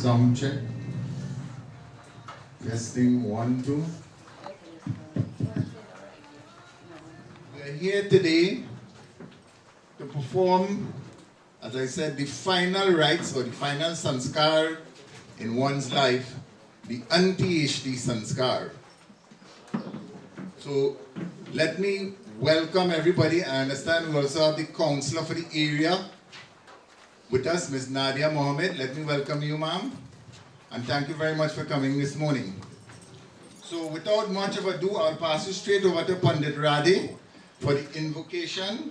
Sound check. Testing 1, 2. We are here today to perform, as I said, the final rites or the final sanskar in one's life, the anti-HD sanskar. So let me welcome everybody. I understand we also have the counselor for the area with us, Ms. Nadia Mohammed. Let me welcome you, ma'am. And thank you very much for coming this morning. So without much of ado, I'll pass you straight over to Pandit Radhe for the invocation,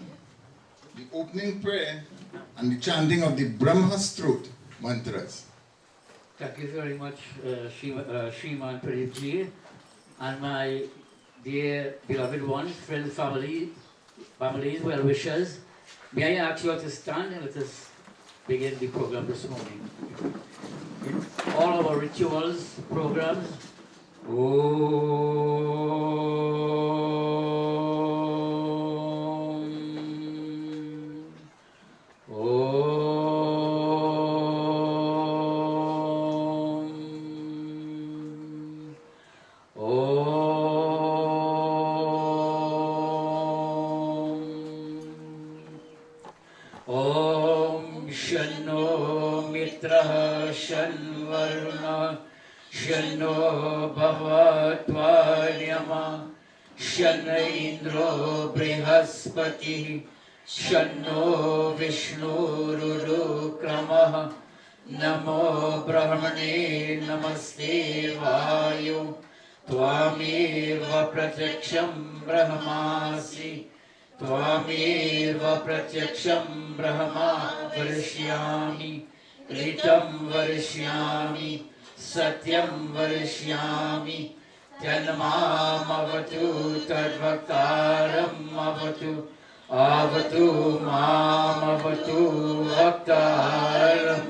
the opening prayer, and the chanting of the Brahma Strot mantras. Thank you very much, Shriman Pradeep ji, and my dear beloved ones, friends, families, well-wishers. May I ask you all to stand and let us begin the program this morning. In all our rituals, programs, Shanno Vishnu Rudukramah Namo Brahmane Namaste Vayu Tvameva Pratyaksham Brahmasi Tvameva Pratyaksham Brahma Varishyami Ritam Varishyami Satyam Varishyami Janmam Avatu Tadvaktaram Avatu Avatu Mam Avatu Vaktaram.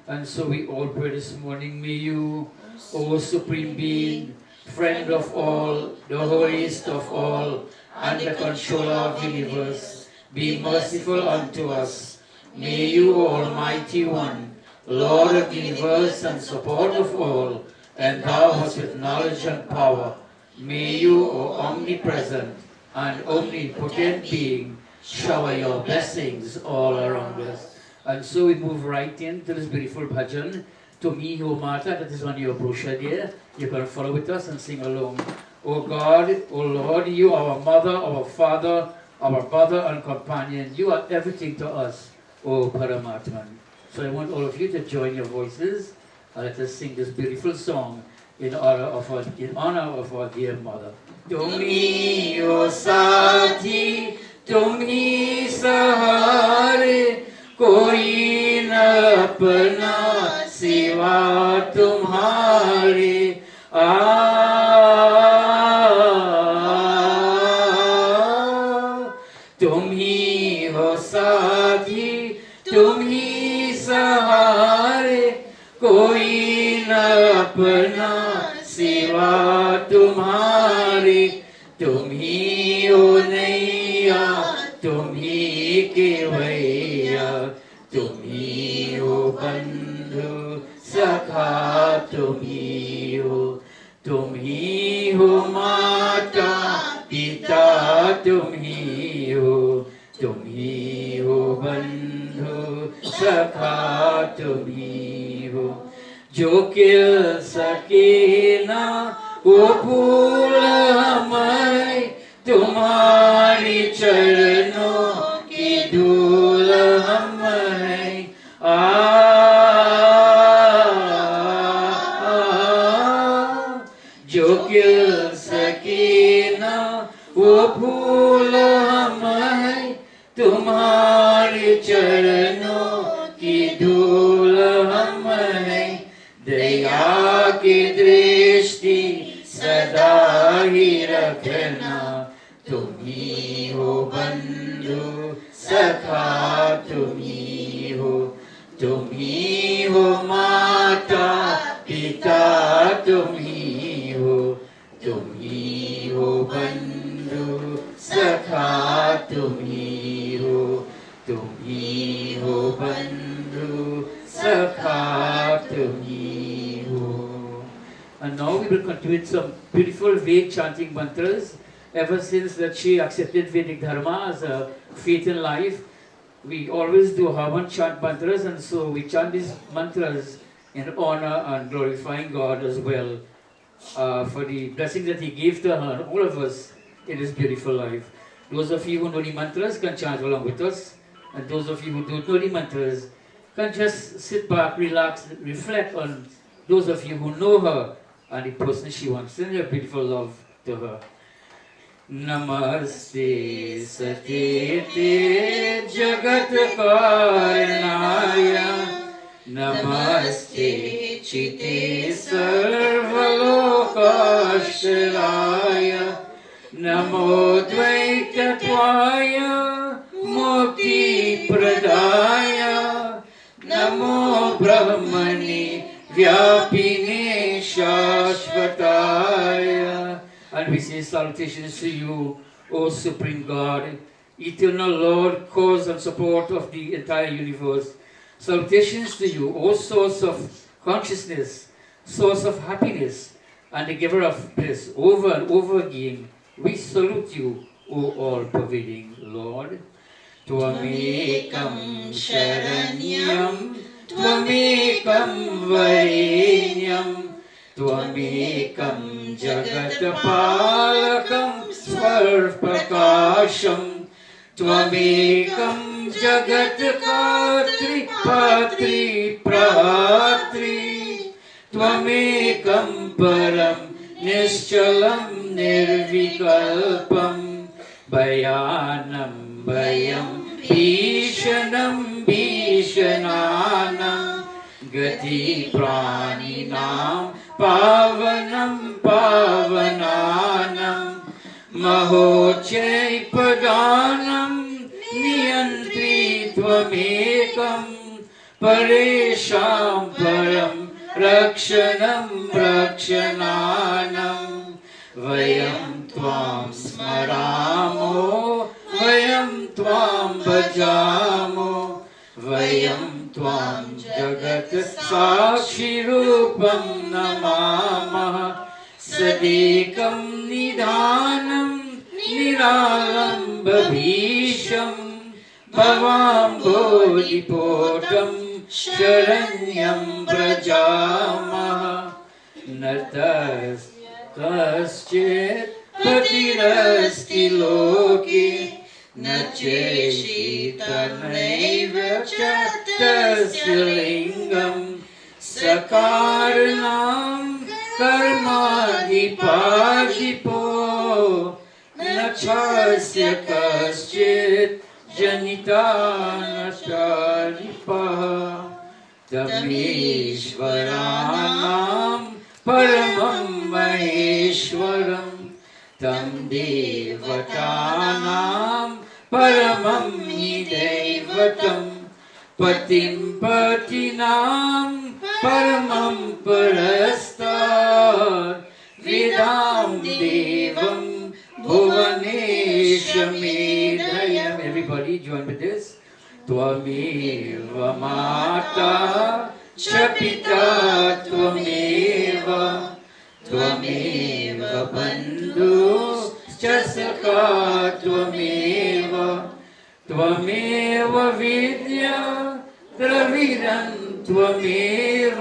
And so we all pray this morning, may you, O Supreme Being, friend of all, the holiest of all, and the controller of the universe, be merciful unto us. May you, Almighty One, Lord of the universe and support of all, endow us with knowledge and power. May you, O omnipresent and omnipotent Being, shower your blessings all around us. And so we move right into this beautiful bhajan, To Me, O Mata, that is on your brochure there. You can follow with us and sing along. O God, O Lord, you are our mother, our father, our brother and companion. You are everything to us, O Paramatman. So I want all of you to join your voices and let us sing this beautiful song in honor of our dear mother. To me, O Sati, तुम ही सहारे, कोई न अपना सिवा तुम्हारे। तुम ही हो साथी, तुम ही सहारे, कोई न अपना सिवा तुम्हारे। तुम ही हो नैया, तुम ही केवैया, तुम ही हो बंधु सखा, तुम ही हो। तुम ही हो माता पिता, तुम ही हो। तुम ही हो बंधु सखा, तुम ही हो। जो किल सके ना वो फूल हमें, तुम्हारी चरणों की धूल हमें। जो किल सके ना वो फूल हमें, तुम्हारे चरणों की धूल हमें। दया की दृष्टि सदा ही रखना, तुम ही हो बंधु सखा, तुम ही हो। तुम ही हो माता पिता, तुम ही हो। तुम ही हो बंधु सखा, तुम ही हो। तुम ही हो बंधु सखा, तुम ही हो। And now we will continue with some beautiful Vedic chanting mantras. Ever since that she accepted Vedic Dharma as a faith in life, we always do Havan chant mantras, and so we chant these mantras in honor and glorifying God as well, for the blessing that He gave to her, all of us, in this beautiful life. Those of you who know the mantras can chant along with us, and those of you who don't know the mantras can just sit back, relax, reflect on those of you who know her and the person she wants. Send your beautiful love to her. Namaste Satete Jagat Karanaya, Namaste Chite Sarvalokashtaraya, Namo Dvaitattvaya Mukti Pradaya, Namo Brahmani Vyapine Shashvataya. And we say salutations to you, O Supreme God, eternal Lord, cause and support of the entire universe. Salutations to you, O source of consciousness, source of happiness, and the giver of bliss. Over and over again, we salute you, O all-pervading Lord. Tvamekam Sharanyam, Tvamekam Varenyam, Tvamekam Jagatapalakam Svarpakasham, Tvamekam Jagatkatri Patri Prahatri, Tvamekam Param Nischalam Nirvikalpam, Bhayanam Bhayam Bhishanam Bhishananam, Gati Praninam Pavanam Pavananam, Mahochay Padanam Niyantri Tvamekam, Paresham Param Rakshanam Rakshananam, Vayam Tvam Smaramo, Vayam Tvam Bhajamo, Vayam Tvam Jagat Sakshirupam Namamah, Sadekam Nidhanam Niralamba Bhisham, Bhavam Bodhipotam Sharanyam Brajamah, Nartas Kaschit Patirasti Loki, Nacheshita Naiva Chatasya Lingam, Sakaranam Karmadipadipo, छस्य कश्चित् जनिता न चारिपः तमीश्वराणां परमं महेश्वरं तं देवतानां परमं दैवतं पतिं पतिनां परमं परस्तात् वेदां देवं भुवनेशमेधयम्. Everybody join with this. त्वमेव माता च पिता त्वमेव त्वमेव बन्धुश्च सखा त्वमेव त्वमेव विद्या द्रविडं त्वमेव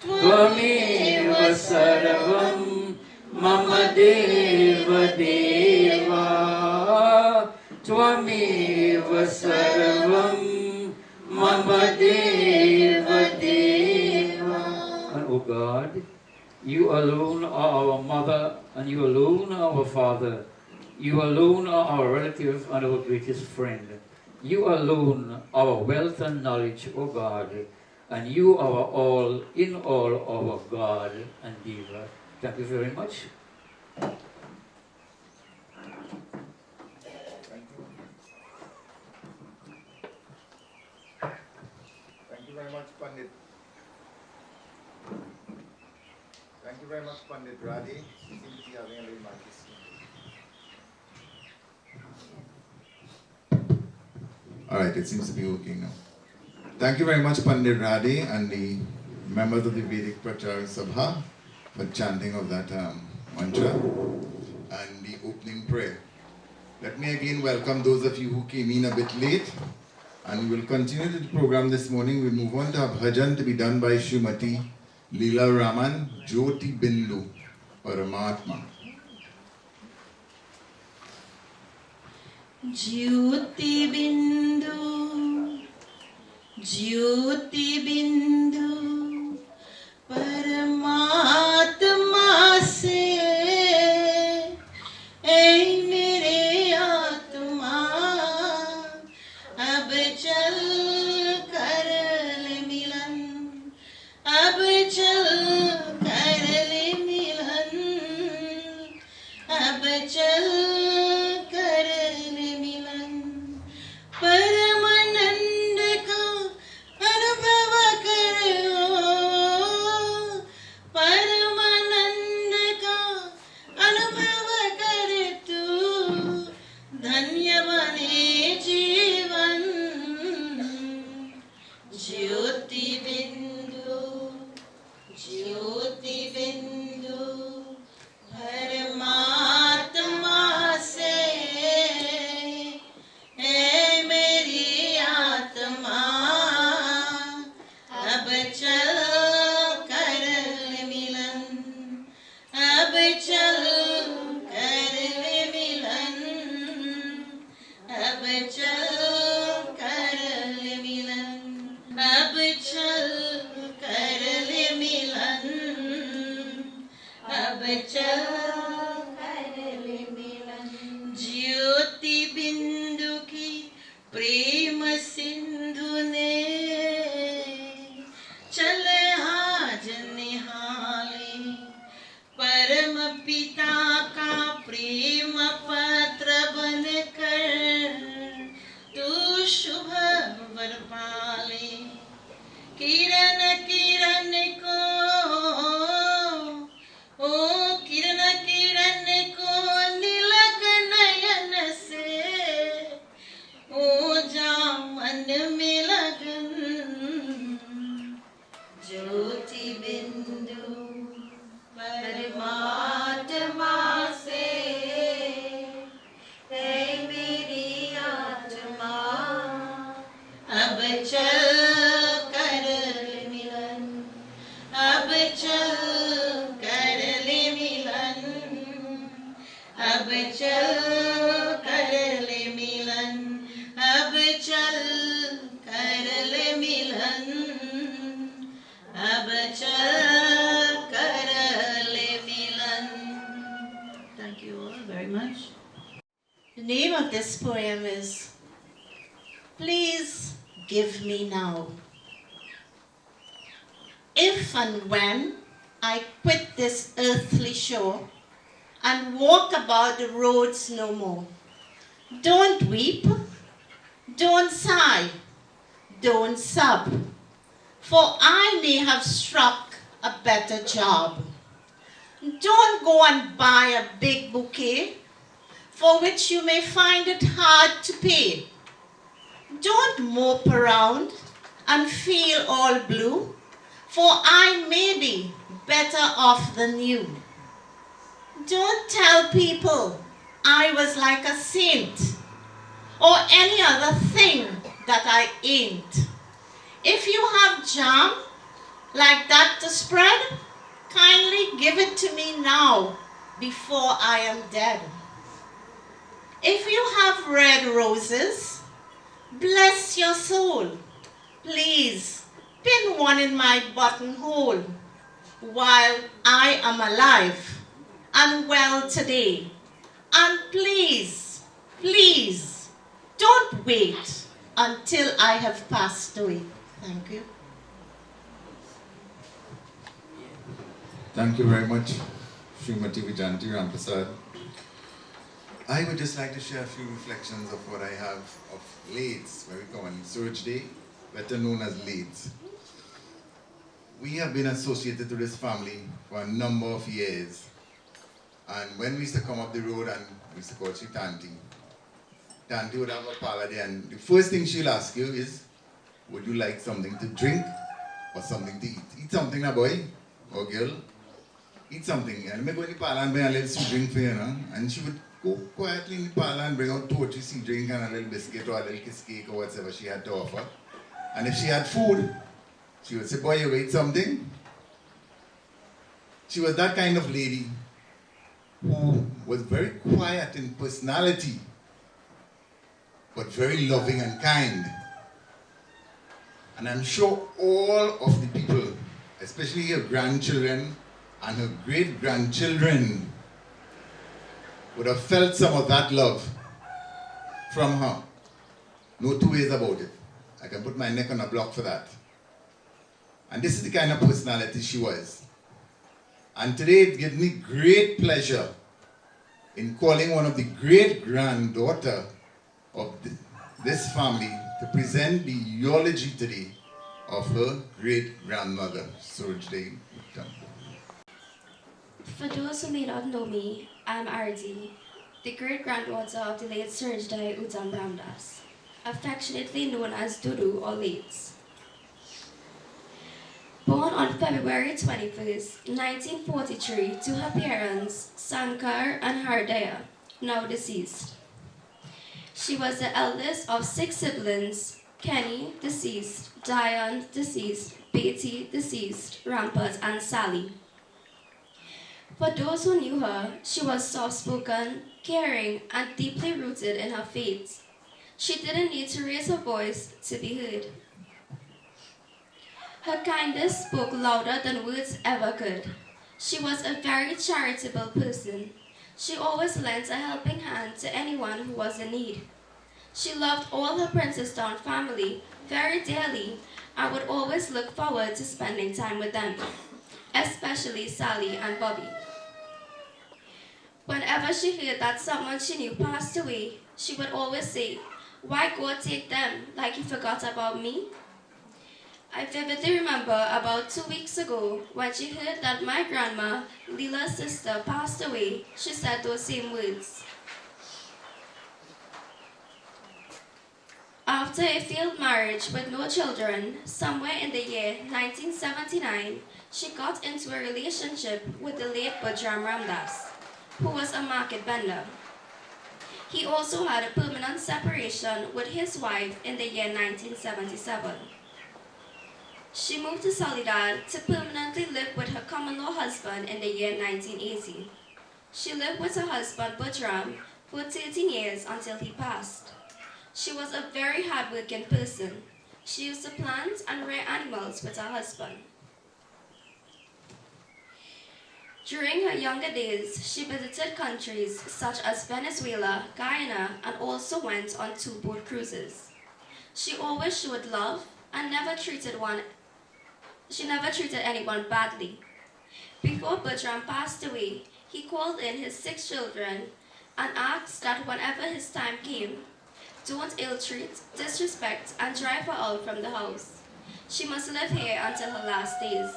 त्वमेव सर्वं मम देव देवा त्वमेव सर्वं मम देव देवा. And O God, you alone are our mother and you alone are our father. You alone are our relative and our greatest friend. You alone are our wealth and knowledge, O God, and you are all in all our God and Diva. Thank you very much. Thank you very much, Pandit. Thank you very much, Pandit Radhi. You seem to be having a little majesty. All right, it seems to be working now. Thank you very much, Pandit Radhi and the members of the Vedic Prachar Sabha for chanting of that mantra and the opening prayer. Let me again welcome those of you who came in a bit late. And we will continue the program this morning. We'll move on to a bhajan to be done by Srimati Leela Raman Jyoti Bindu Paramatma. Jyoti Bindu, Jyoti Bindu, Paramatma se, ऐ मेरे आत्मा, अब चल कर ले मिलन, अब चल कर ले मिलन, अब चल कर ले मिलन, परमानंद का अनुभव करो, परमानंद का अनुभव कर तू, धन्य बने जीवन. ज्योति बिंदु, ज्योति बिंदु, परमात्मा से, ऐ मेरी आत्मा, अब चल कर ले मिलन, अब चल कर ले मिलन, अब चल कर ले मिलन, अब चल कर ले मिलन, अब चल कर ले मिलन. ज्योति बिंदु की प्रेम सिंधु ने चले आज निहाले, परम पिता का प्रेम पत्र बनकर तू शुभ वर पाले. किरण किरण को, ओ किरण किरण को निलक नयन से, ओ जा मन में लगन. ज्योति बिंदु परमात्मा से, ऐ मेरी आत्मा, अब चल कर ले मिलन, अब चल कर ले मिलन, अब चल कर ले मिलन, अब चल कर ले मिलन, अब चल कर ले मिलन. Thank you all very much. The name of this poem is Please Give Me Now. If and when I quit this earthly shore and walk about the roads no more, don't weep, don't sigh, don't sob, for I may have struck a better job. Don't go and buy a big bouquet for which you may find it hard to pay. Don't mope around and feel all blue, for I may be better off than you. Don't tell people I was like a saint or any other thing that I ain't. If you have jam like that to spread, kindly give it to me now before I am dead. If you have red roses, bless your soul. Please pin one in my buttonhole while I am alive and well today. And please, please, don't wait until I have passed away. Thank you. Thank you very much, Srimati Vijanti Ramprasad. I would just like to share a few reflections of what I have of Leeds, where we go on Sooradjdaye, better known as Leeds. We have been associated to this family for a number of years. And when we used to come up the road and we used to call she Tanti, Tanti would have a parlor there, and the first thing she'll ask you is, would you like something to drink or something to eat? Eat something, now boy or girl. Eat something. And I go in the parlor and bring a little sweet drink for you, know? And she would go quietly in the parlor and bring out 2 or 3 sweet drink and a little biscuit or a little kiss cake or whatever she had to offer. And if she had food, she would say, boy, you eat something? She was that kind of lady who was very quiet in personality, but very loving and kind. And I'm sure all of the people, especially her grandchildren and her great-grandchildren, would have felt some of that love from her. No 2 ways about it. I can put my neck on a block for that. And this is the kind of personality she was. And today it gives me great pleasure in calling one of the great-granddaughter of this family to present the eulogy today of her great-grandmother, Sooradjdaye Outam. For those who may not know me, I'm Ardi, the great-granddaughter of the late Sooradjdaye Outam Ramdas, affectionately known as Dudu or Leeds. Born on February 21st, 1943 to her parents, Sankar and Hardaya, now deceased. She was the eldest of 6 siblings: Kenny, deceased; Diane, deceased; Betty, deceased; Rampart, and Sally. For those who knew her, she was soft-spoken, caring, and deeply rooted in her faith. She didn't need to raise her voice to be heard. Her kindness spoke louder than words ever could. She was a very charitable person. She always lent a helping hand to anyone who was in need. She loved all her Princestown family very dearly and would always look forward to spending time with them, especially Sally and Bobby. Whenever she heard that someone she knew passed away, she would always say, "Why God take them, like he forgot about me?" I vividly remember about 2 weeks ago when she heard that my grandma, Leela's sister, passed away, she said those same words. After a failed marriage with no children, somewhere in the year 1979, she got into a relationship with the late Bajram Ramdas, who was a market vendor. He also had a permanent separation with his wife in the year 1977. She moved to Soledad to permanently live with her common-law husband in the year 1980. She lived with her husband, Bajram, for 13 years until he passed. She was a very hard-working person. She used to plant and rear animals with her husband. During her younger days, she visited countries such as Venezuela, Guyana, and also went on 2 boat cruises. She always showed love and she never treated anyone badly. Before Bertram passed away, he called in his 6 children and asked that whenever his time came, don't ill-treat, disrespect, and drive her out from the house. She must live here until her last days,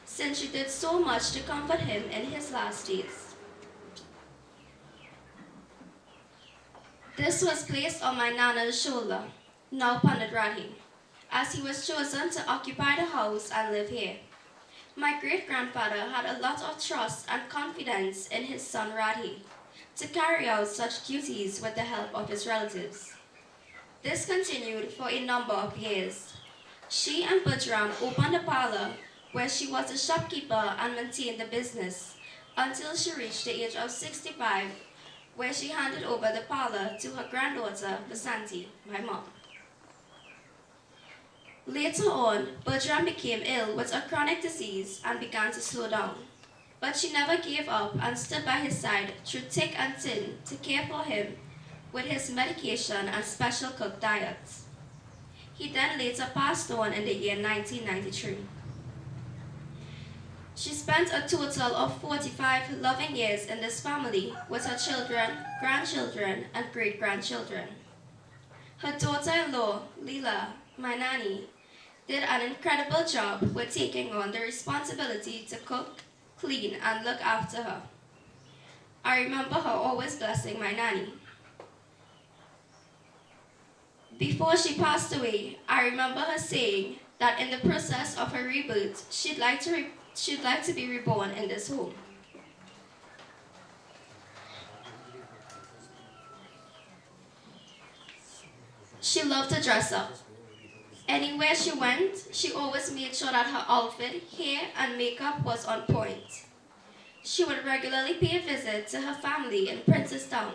since she did so much to comfort him in his last days. This was placed on my Nana's shoulder, now Pandit Radhi, as he was chosen to occupy the house and live here. My great-grandfather had a lot of trust and confidence in his son Radhi to carry out such duties with the help of his relatives. This continued for a number of years. She and Bertram opened a parlor where she was a shopkeeper and maintained the business until she reached the age of 65, where she handed over the parlor to her granddaughter, Vasanti, my mom. Later on, Bertram became ill with a chronic disease and began to slow down. But she never gave up and stood by his side through thick and thin to care for him with his medication and special cooked diets. He then later passed on in the year 1993. She spent a total of 45 loving years in this family with her children, grandchildren, and great-grandchildren. Her daughter-in-law, Leela, my nanny, did an incredible job with taking on the responsibility to cook, clean, and look after her. I remember her always blessing my nanny. Before she passed away, I remember her saying that in the process of her rebirth, she'd like to be reborn in this home. She loved to dress up. Anywhere she went, she always made sure that her outfit, hair, and makeup was on point. She would regularly pay a visit to her family in Princestown.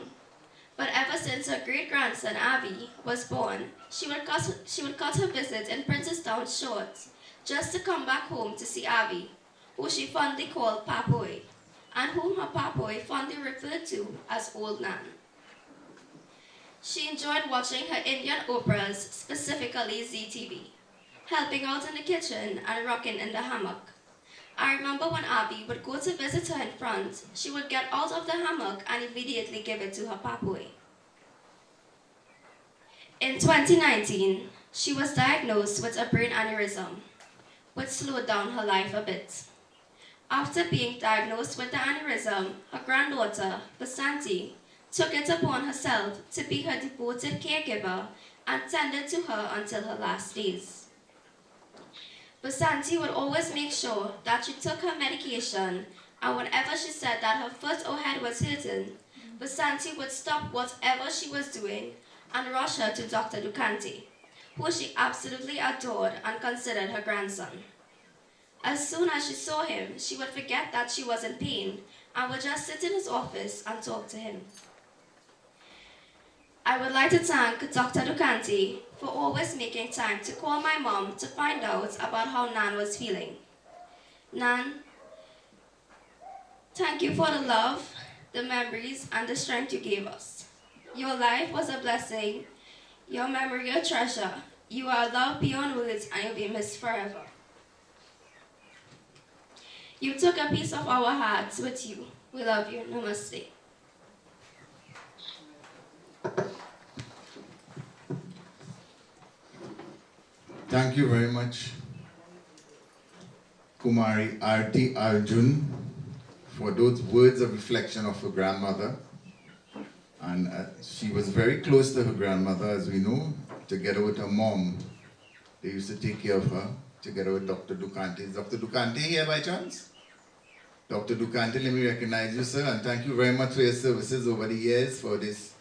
But ever since her great-grandson Avi was born, she would cut her visit in Princestown short, just to come back home to see Avi, who she fondly called Papoy, and whom her Papoy fondly referred to as Old Nan. She enjoyed watching her Indian operas, specifically ZTV, helping out in the kitchen and rocking in the hammock. I remember when Abby would go to visit her in front, she would get out of the hammock and immediately give it to her papoy. In 2019, she was diagnosed with a brain aneurysm, which slowed down her life a bit. After being diagnosed with the aneurysm, her granddaughter, Vasanti, took it upon herself to be her devoted caregiver and tended to her until her last days. Vasanti would always make sure that she took her medication, and whenever she said that her foot or head was hurting, Vasanti would stop whatever she was doing and rush her to Dr. Ducante, who she absolutely adored and considered her grandson. As soon as she saw him, she would forget that she was in pain and would just sit in his office and talk to him. I would like to thank Dr. Ducante for always making time to call my mom to find out about how Nan was feeling. Nan, thank you for the love, the memories, and the strength you gave us. Your life was a blessing, your memory a treasure. You are loved beyond words and you'll be missed forever. You took a piece of our hearts with you. We love you. Namaste. Thank you very much, Kumari Arti Arjun, for those words of reflection of her grandmother. And she was very close to her grandmother, as we know, together with her mom. They used to take care of her, together with Dr. Ducante. Is Dr. Ducante here by chance? Dr. Ducante, let me recognize you, sir, and thank you very much for your services over the years for this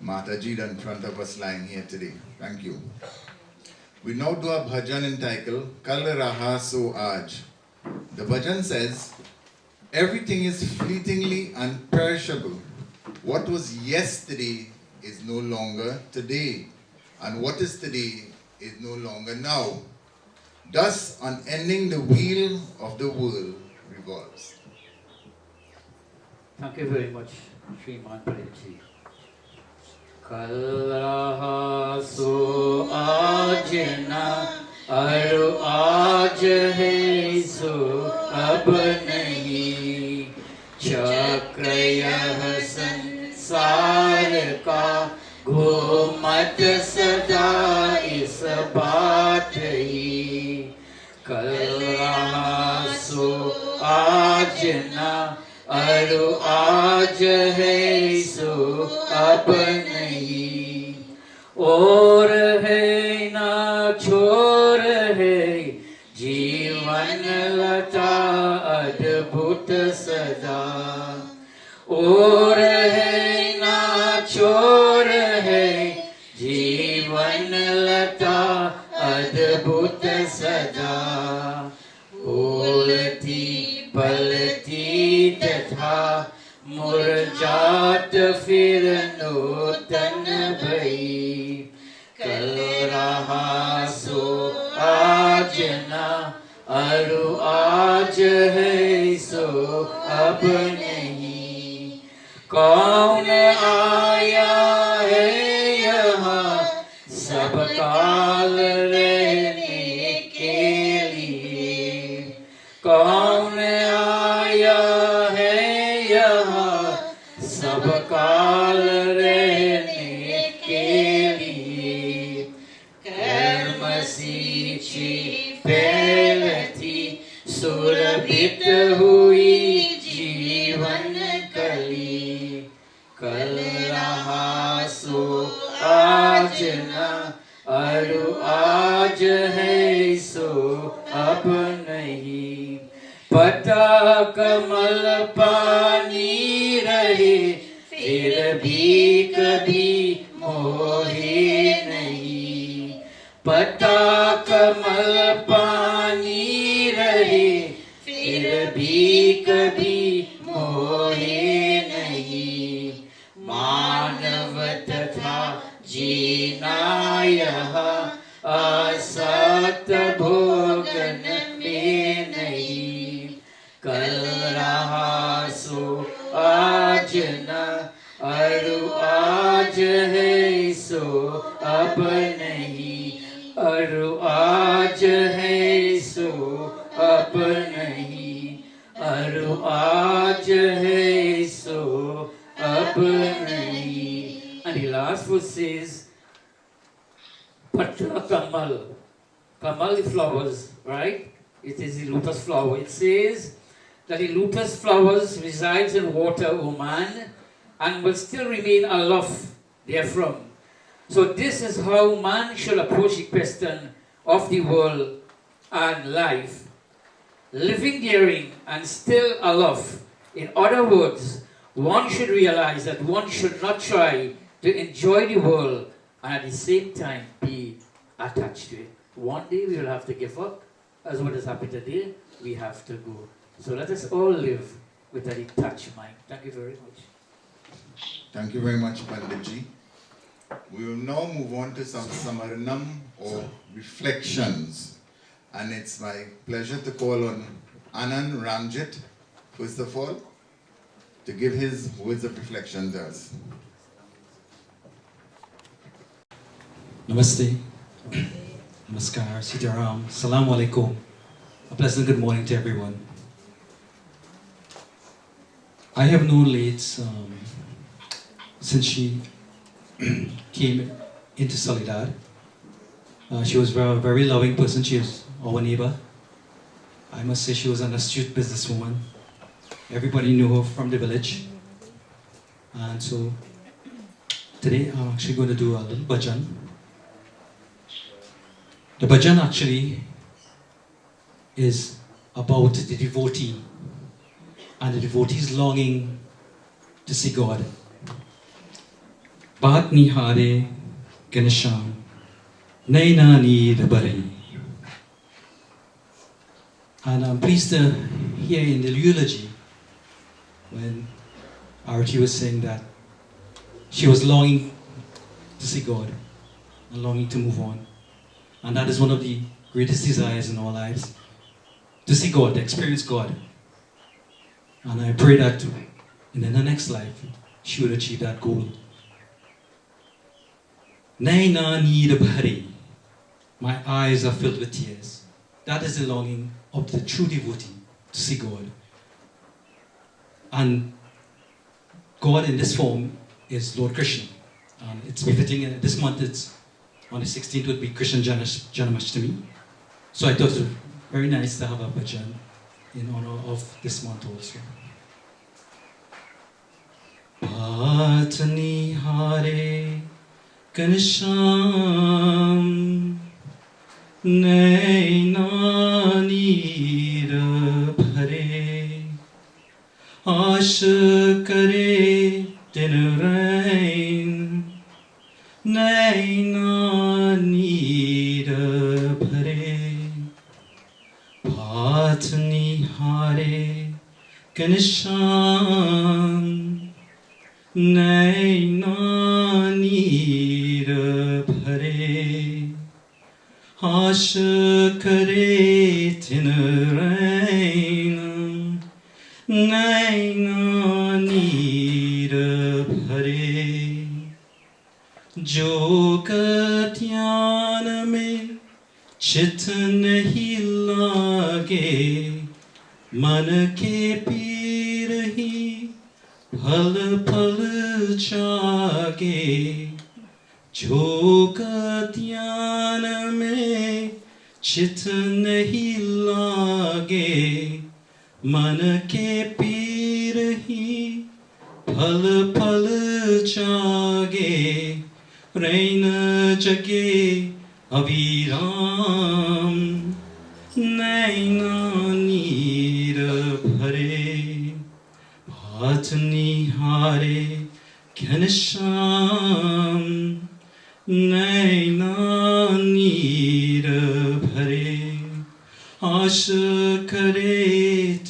Mataji in front of us lying here today. Thank you. We now do a bhajan entitled Kal Raha So Aaj. The bhajan says, everything is fleetingly and perishable. What was yesterday is no longer today, and what is today is no longer now. Thus, unending the wheel of the world revolves. Thank you very much, Shriman Pradeepji. कल रहा सो आज ना, और आज है सो अब नहीं। चक्र यह संसार का घूमत सदा इस बात ही। कल रहा सो आज ना, और आज है सो अब नहीं। और है ना छोर है, जीवन लता अद्भुत सदा। और है ना छोर है, जीवन लता अद्भुत सदा। फूलती पलती तथा मुरझात फिर नूतन भई। कल रहा सो आज ना, और आज है सो अब नहीं। कौन आया है यहाँ सब काल रहने के लिए। कौन आया है यहाँ सब काल रहने के लिए। कर्म सींची फैलती सुरभित हुई जीवन कली। कल रहा सो आज ना, और आज है सो अब नहीं। पता कमल पानी रहे, फिर भी कभी मोहे नहीं। पता कमल पानी रहे, फिर भी कभी मोहे नहीं। मानव तथा जीना यह असत भोगन में नहीं। कल रहा सो आज न, और आज है सो अब नहीं। और आज है सो अब नहीं। और आज है सो अब नहीं। And the last verse says, Patra Kamal. Kamal is flowers, right? It is the lotus flower. It says that the lotus flowers resides in water, O man, and will still remain aloft therefrom. So this is how man should approach the question of the world and life, living daring and still aloft. In other words, one should realize that one should not try to enjoy the world and at the same time be attached to it. One day we will have to give up, as what has happened today, we have to go. So let us all live with a detached mind. Thank you very much. Thank you very much, Panditji. We will now move on to some samaranam or reflections. And it's my pleasure to call on Anand Ranjit, first of all, to give his words of reflection to us. Namaste, Namaskar, Sitaram, Salaam Alaikum. A pleasant good morning to everyone. I have known Lates since she came into Soledad. She was a very loving person. She was our neighbor. I must say she was an astute businesswoman. Everybody knew her from the village. And so today I'm actually going to do a little bhajan. The bhajan actually is about the devotee and the devotee's longing to see God. Baat nihare ganesham naina need bari. And I'm pleased to hear in the eulogy when Arati was saying that she was longing to see God and longing to move on. And that is one of the greatest desires in our lives, to see God, to experience God. And I pray that And in her next life, she would achieve that goal. Naina need bhari. My eyes are filled with tears. That is the longing of the true devotee to see God. And God in this form is Lord Krishna. It's befitting, this month it's on the 16th would be Krishna Janmashtami. So I thought it was very nice to have a bhajan in honor of this month also. Patni hare kansham naina neer bhare आश करे दिन रैन नैना नीर भरे भात निहारे घनश्याम नैना नीर भरे आश करे दिन रैन नैना नीर भरे जोग ध्यान में चित नहीं लागे मन के पीर ही फल फल जागे जोग ध्यान में चित नहीं लागे मन के पीर ही फल फल जागे रैन जगे अविराम नैना नीर भरे भात निहारे घनश्याम नैना नीर भरे आश करे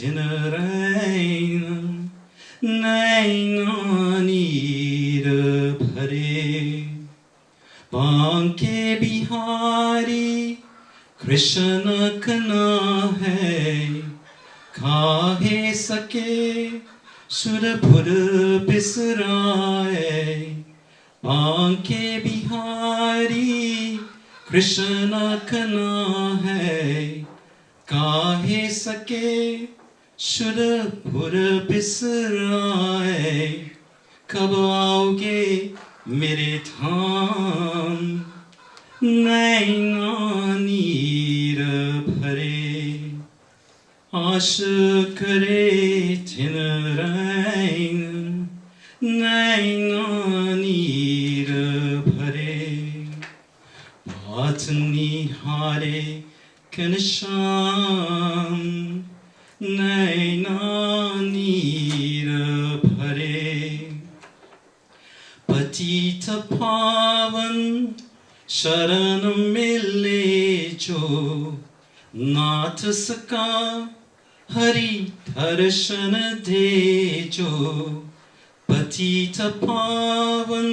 दिन रैन नैना नीर भरे बांके बिहारी कृष्ण कना है काहे सके सुरपुर बिसराए बांके बिहारी कृष्ण कना है काहे सके सुरपुर बिसराए कब आओगे मेरे धाम नैना नीर भरे आश करे दिन रैन नैना नीर भरे भात निहारे घनश्याम नैना नीर भरे पतित पावन शरण मिले जो नाथ सका हरि दर्शन दे जो पतित पावन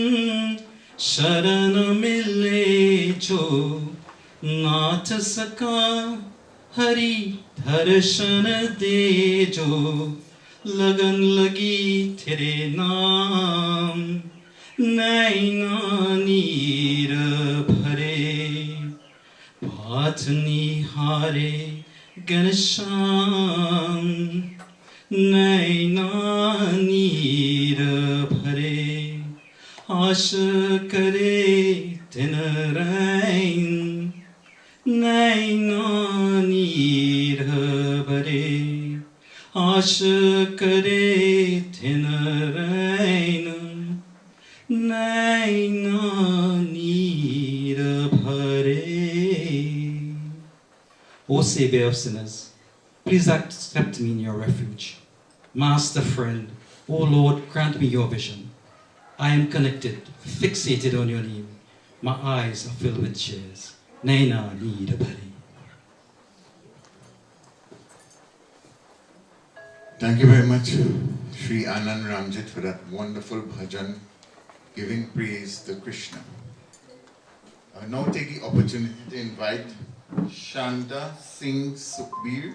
शरण मिले जो नाथ सका हरि दर्शन दे जो लगन लगी तेरे नाम नैना नीर भरे भात निहारे घनश्याम नैना नीर भरे आश करे दिन रैन नैना नीर भरे आश करे दिन रैन नैना नीर भरे. O Savior of sinners, please accept me in your refuge. Master friend, O Lord, grant me your vision. I am connected, fixated on your name. My eyes are filled with tears. Naina need a bari. Thank you very much, Sri Anand Ramjit, for that wonderful bhajan, giving praise to Krishna. I will now take the opportunity to invite Shanta Singh Sukhbir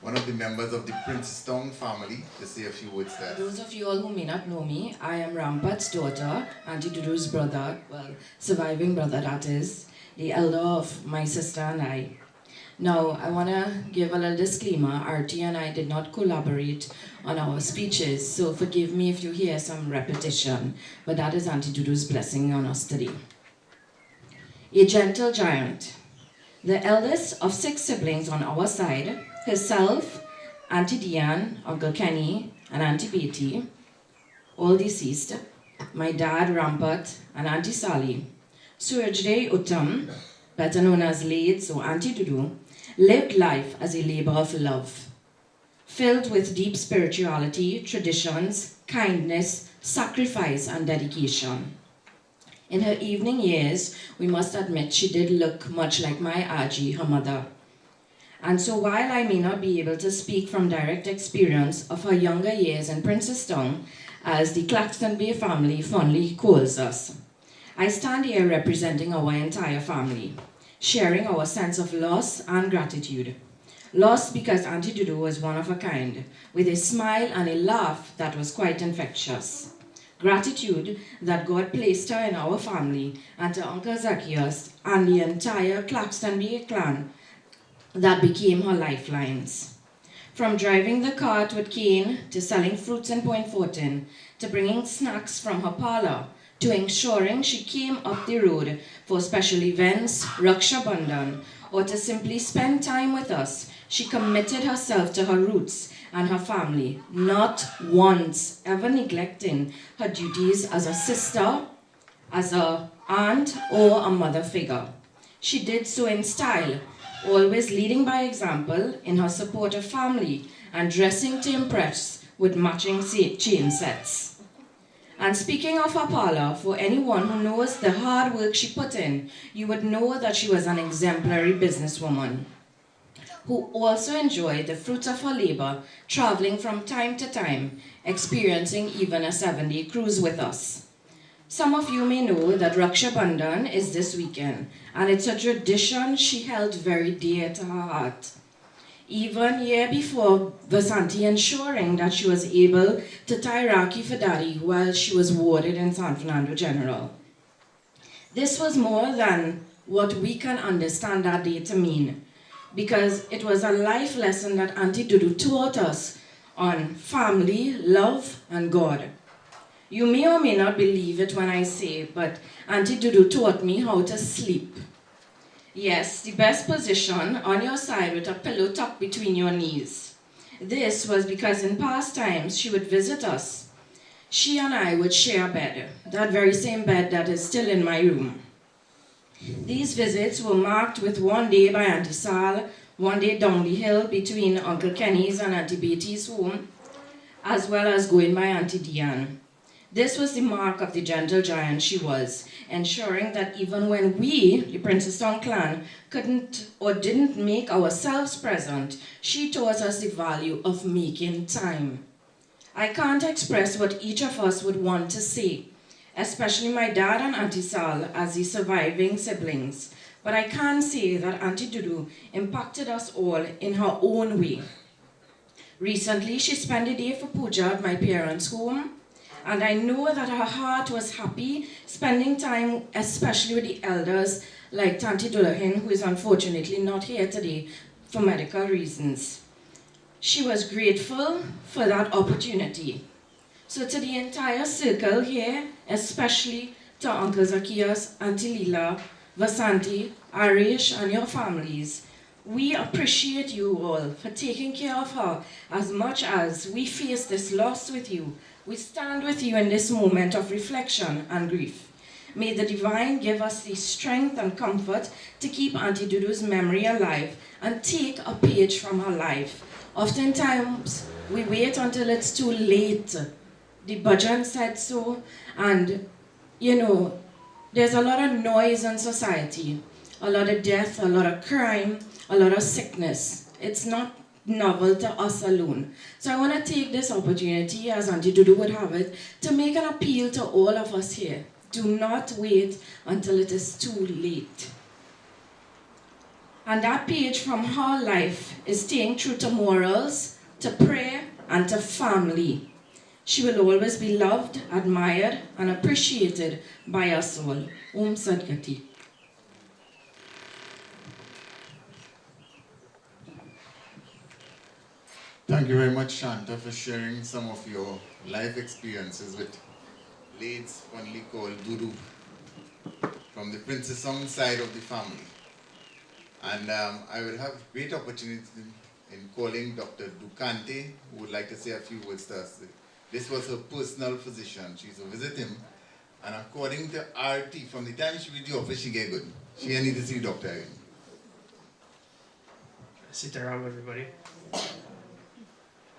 one of the members of the Princestown family, to say a few words there. Those of you all who may not know me, I am Rampat's daughter, Auntie Dudu's brother, well, surviving brother that is, the elder of my sister and I. Now, I want to give a little disclaimer. Artie and I did not collaborate on our speeches, so forgive me if you hear some repetition, but that is Auntie Dudu's blessing on us today. A gentle giant. The eldest of 6 siblings on our side, herself, Auntie Diane, Uncle Kenny, and Auntie Betty, all deceased, my dad Rampat, and Auntie Sally. Sooradjdaye Outam, better known as Lades or Auntie Dudu, lived life as a labor of love, filled with deep spirituality, traditions, kindness, sacrifice, and dedication. In her evening years, we must admit she did look much like my Aji, her mother. And so while I may not be able to speak from direct experience of her younger years in Princestown, as the Claxton Bay family fondly calls us, I stand here representing our entire family, sharing our sense of loss and gratitude. Loss because Auntie Dudu was one of a kind, with a smile and a laugh that was quite infectious. Gratitude that God placed her in our family, and to Uncle Zacchaeus and the entire Claxton Bay clan that became her lifelines. From driving the cart with cane, to selling fruits in Point Fortin, to bringing snacks from her parlor, to ensuring she came up the road for special events, Raksha Bandhan, or to simply spend time with us, she committed herself to her roots and her family, not once ever neglecting her duties as a sister, as an aunt, or a mother figure. She did so in style, always leading by example in her supportive family and dressing to impress with matching chain sets. And speaking of her parlor, for anyone who knows the hard work she put in, you would know that she was an exemplary businesswoman who also enjoyed the fruits of her labor, traveling from time to time, experiencing even a 7-day cruise with us. Some of you may know that Raksha Bandhan is this weekend, and it's a tradition she held very dear to her heart. Even year before, Vasanti ensuring that she was able to tie Rakhi for Daddy while she was warded in San Fernando General. This was more than what we can understand that day to mean, because it was a life lesson that Auntie Dudu taught us on family, love, and God. You may or may not believe it when I say, but Auntie Dudu taught me how to sleep. Yes, the best position on your side with a pillow tucked between your knees. This was because in past times she would visit us. She and I would share a bed, that very same bed that is still in my room. These visits were marked with one day by Auntie Sal, one day down the hill between Uncle Kenny's and Auntie Betty's home, as well as going by Auntie Diane. This was the mark of the gentle giant she was, ensuring that even when we, the Princestown clan, couldn't or didn't make ourselves present, she taught us the value of making time. I can't express what each of us would want to say, especially my dad and Auntie Sal as the surviving siblings, but I can say that Auntie Dudu impacted us all in her own way. Recently, she spent a day for puja at my parents' home, and I know that her heart was happy spending time, especially with the elders like Tanti Dulahin, who is unfortunately not here today for medical reasons. She was grateful for that opportunity. So to the entire circle here, especially to Uncle Zacchaeus, Auntie Lila, Vasanti, Arish, and your families, we appreciate you all for taking care of her as much as we face this loss with you. We stand with you in this moment of reflection and grief. May the Divine give us the strength and comfort to keep Auntie Dudu's memory alive and take a page from her life. Oftentimes, we wait until it's too late. The Bhajan said so, and there's a lot of noise in society, a lot of death, a lot of crime, a lot of sickness. It's not novel to us alone. So I want to take this opportunity, as Auntie Dudu would have it, to make an appeal to all of us here. Do not wait until it is too late. And that page from her life is staying true to morals, to prayer, and to family. She will always be loved, admired, and appreciated by us all. Sooradjdaye. Thank you very much, Shanta, for sharing some of your life experiences with ladies fondly called Duru from the Princess Song side of the family. And I will have great opportunity in calling Dr. Dukante, who would like to say a few words to us. This was her personal physician. She used to visit him, and according to RT, from the time she reached the office, she get good. She need to see the doctor again. Sit around, everybody. I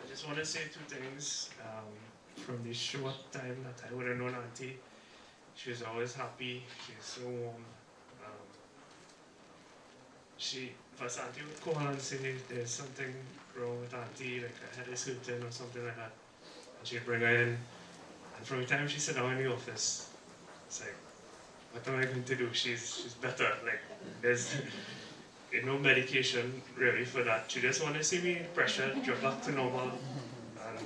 just want to say two things. From the short time that I would have known Auntie, she was always happy. She was so warm. First Auntie would call and say there's something wrong with Auntie, like her head is hurting or something like that. And she'd bring her in. And from the time she sat down in the office, it's like, what am I going to do? She's better. Like, there's no medication really for that. She just wanted to see me pressure drop back to normal. And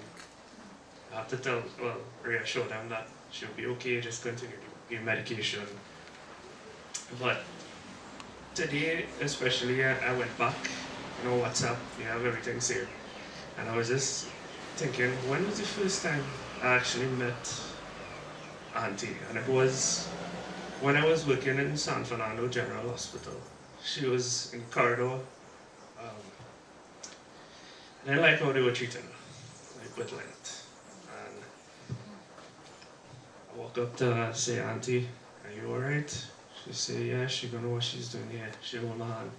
I have to reassure them that she'll be okay, just continue to give medication. But today, especially, I went back, WhatsApp, you have everything saved. And I was just thinking, when was the first time I actually met Auntie? And it was when I was working in San Fernando General Hospital. She was in the corridor. I didn't like how they were treating her, like with light. And I walk up to her and say, Auntie, are you alright? She say, yeah, she gonna know what she's doing here. She hold my hand.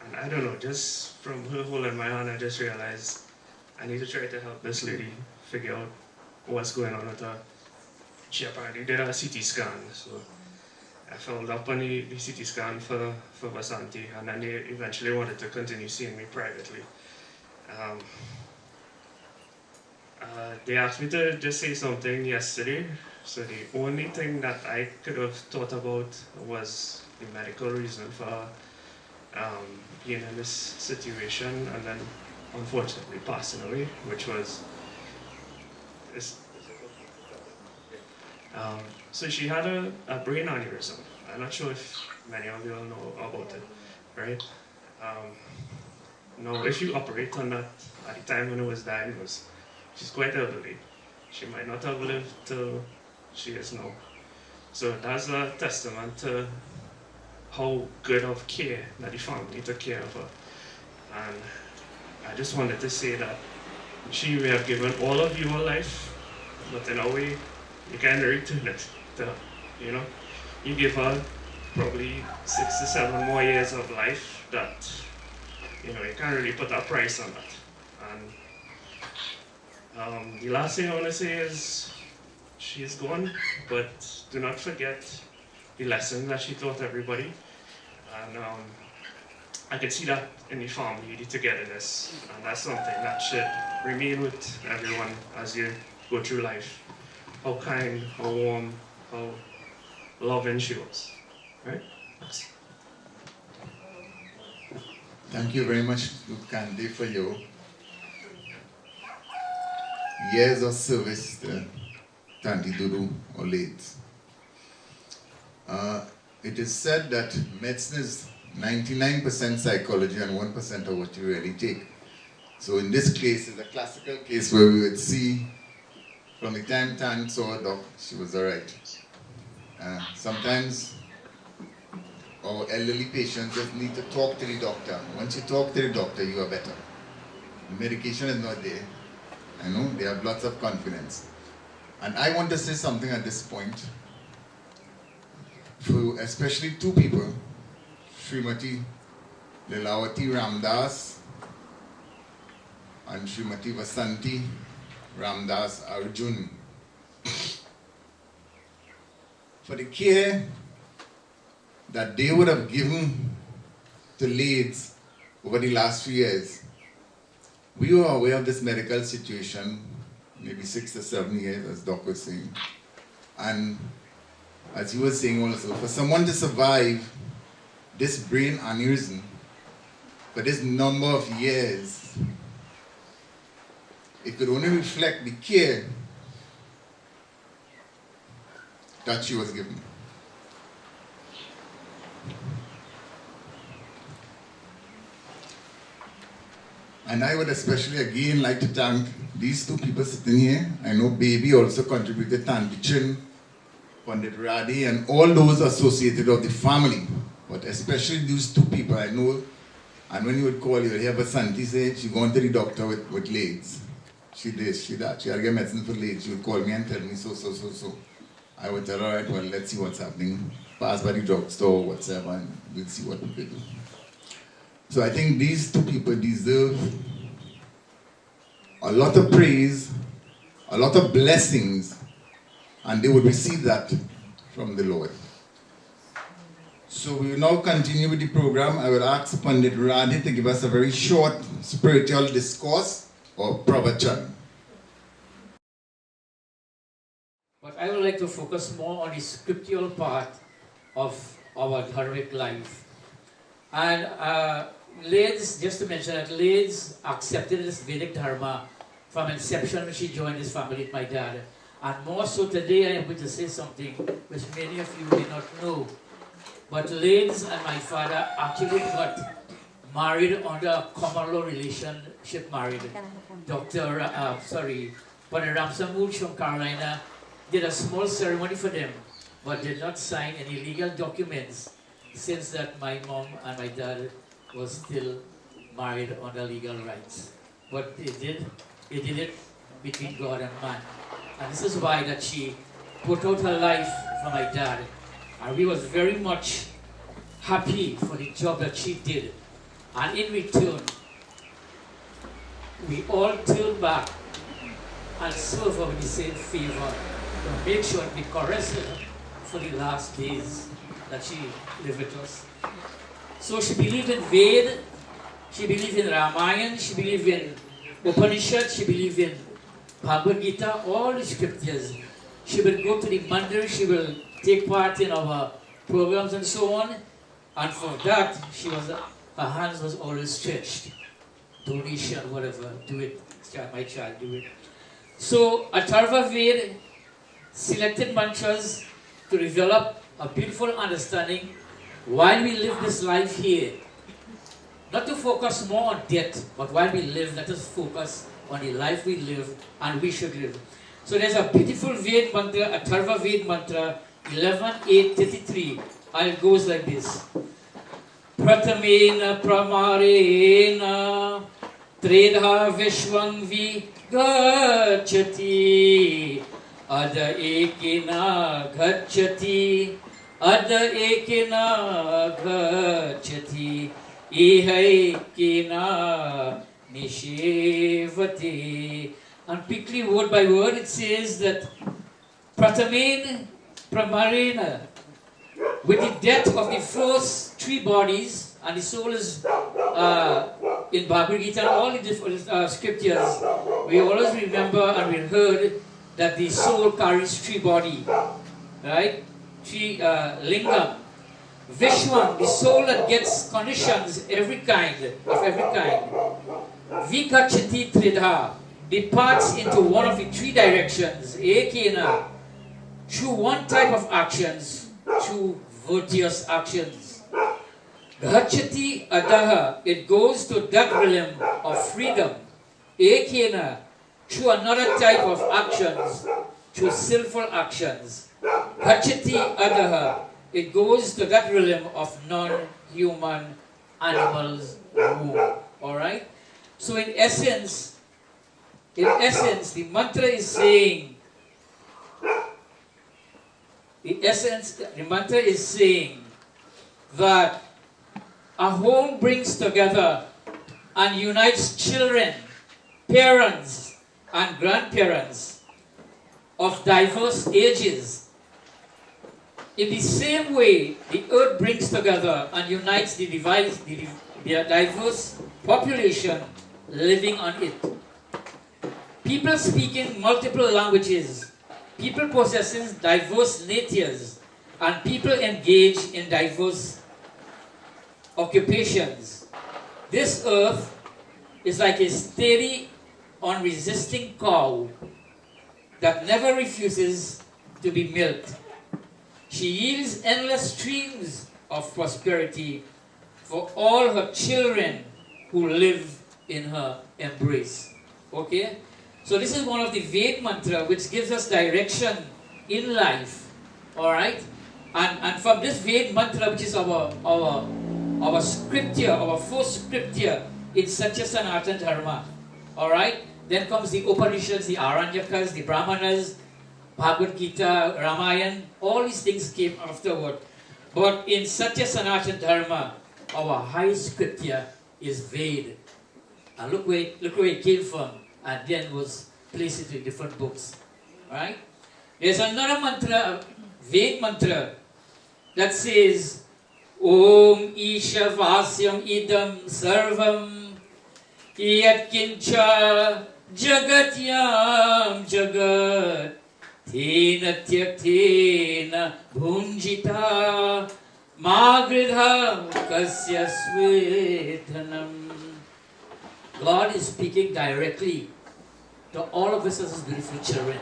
And I don't know, just from her holding my hand, I just realized I need to try to help this lady figure out what's going on with her. She apparently did a CT scan, so I followed up on the CT scan for Vasanti, and then they eventually wanted to continue seeing me privately. They asked me to just say something yesterday, so the only thing that I could have thought about was the medical reason for being in this situation, and then unfortunately passing away, which was so she had a brain aneurysm. I'm not sure if many of you all know about it, right? Now, if you operate on that at the time when it was diagnosed, she's quite elderly. She might not have lived till she is now. So that's a testament to how good of care that the family took care of her. And I just wanted to say that she may have given all of you a life, but in a way, you can't return it to her, You give her probably 6 to 7 more years of life that, you can't really put a price on that. And the last thing I want to say is, she is gone, but do not forget the lesson that she taught everybody. And I can see that in the family, the togetherness, and that's something that should remain with everyone as you go through life. How kind, how warm, how loving she was, right? Thanks. Thank you very much, Candy, for your years of service to Tanti Duru or late. It is said that medicine is 99% psychology and 1% of what you really take. So in this case, it's a classical case where we would see from the time Tan saw a doc, she was alright. Sometimes our elderly patients just need to talk to the doctor. Once you talk to the doctor, you are better. The medication is not there. I know, they have lots of confidence. And I want to say something at this point, for especially two people, Srimati Lilawati Ramdas and Srimati Vasanti Ramdas Arjun, for the care that they would have given to ladies over the last few years. We were aware of this medical situation maybe 6 to 7 years, as Doc was saying. And as you were saying also, for someone to survive this brain aneurysm for this number of years, it could only reflect the care that she was given. And I would especially again like to thank these two people sitting here. I know Baby also contributed, Tanti Chin, Pandit Radhi, and all those associated of the family. But especially these two people I know, and when you would call, you would hear Basanti say she going to the doctor with legs. She did, she that. She had to get medicine for legs. She would call me and tell me so. I would tell her, all right, well, let's see what's happening. Pass by the drugstore, whatever, and we'll see what we can do. So I think these two people deserve a lot of praise, a lot of blessings, and they would receive that from the Lord. So we will now continue with the program. I will ask Pandit Radhi to give us a very short spiritual discourse or pravachan. But I would like to focus more on the scriptural part of our dharmic life. And Lades, just to mention that Lades accepted this Vedic Dharma from inception when she joined this family with my dad. And more so today I am going to say something which many of you may not know. But Lades and my father actually got married under a common law relationship married. Panaram Samooch from Carolina did a small ceremony for them, but did not sign any legal documents since that my mom and my dad was still married under legal rights. But they did it between God and man. And this is why that she put out her life for my dad. And we was very much happy for the job that she did. And in return, we all turned back and served her with the same favor to make sure we caressed her for the last days that she lived with us. So she believed in Ved, she believed in Ramayana, she believed in Upanishad, she believed in Bhagavad Gita, all the scriptures. She will go to the mandir, she will take part in our programs and so on. And for that, her hands was always stretched. Donation, whatever, do it, my child, do it. So Atharva Ved selected mantras to develop a beautiful understanding while we live this life here. Not to focus more on death, but while we live, let us focus on the life we live and we should live. So there's a beautiful Ved mantra, Atharva Ved mantra, 11.8.33, and it goes like this. Prathamena pramarena tredha vishwang vigacchati ada ekina gacchati ada ekina gacchati ihekina nishevati. And quickly, word by word, it says that Prathamena pramarena, with the death of the first three bodies, and the soul is in Bhagavad Gita and all the different scriptures, we always remember and we heard that the soul carries three bodies, right? Three lingam. Vishwan, the soul that gets conditions of every kind. Vikachati tridha, departs into one of the three directions. Ekena, through one type of actions, through virtuous actions. Gachati adaha, it goes to that realm of freedom. Ekena, through another type of actions, through sinful actions. Gachati adaha, it goes to that realm of non-human animals womb. Alright? So in essence, the mantra is saying, that a home brings together and unites children, parents, and grandparents of diverse ages. In the same way, the earth brings together and unites the diverse population living on it. People speaking multiple languages, people possessing diverse natures, and people engaged in diverse occupations. This earth is like a steady, unresisting cow that never refuses to be milked. She yields endless streams of prosperity for all her children who live in her embrace. Okay? So this is one of the Ved mantra which gives us direction in life. Alright? And from this Ved mantra, which is our scripture, our first scripture in Satya Sanatana Dharma. Alright? Then comes the Upanishads, the Aranyakas, the Brahmanas, Bhagavad Gita, Ramayana, all these things came afterward. But in Satya Sanatana Dharma, our highest scripture is Ved. And look where it came from, and then was placed into different books. Right? There's another mantra, Ved mantra, that says, Om Isha Vasyam Idam Sarvam Yat Kincha Jagatyam Jagat Tena Tyaktena Bhunjita Magridha Kasya Svedhanam. God is speaking directly to all of us as His beautiful children.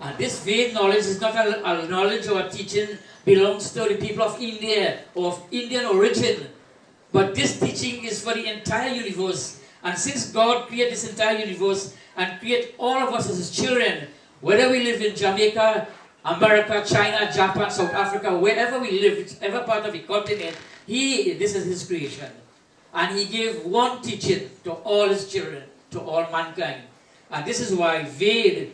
And this Ved knowledge is not a knowledge or a teaching belongs to the people of India or of Indian origin. But this teaching is for the entire universe. And since God created this entire universe and created all of us as His children, whether we live in Jamaica, America, China, Japan, South Africa, wherever we live, whichever part of the continent, this is His creation. And He gave one teaching to all His children, to all mankind. And this is why Ved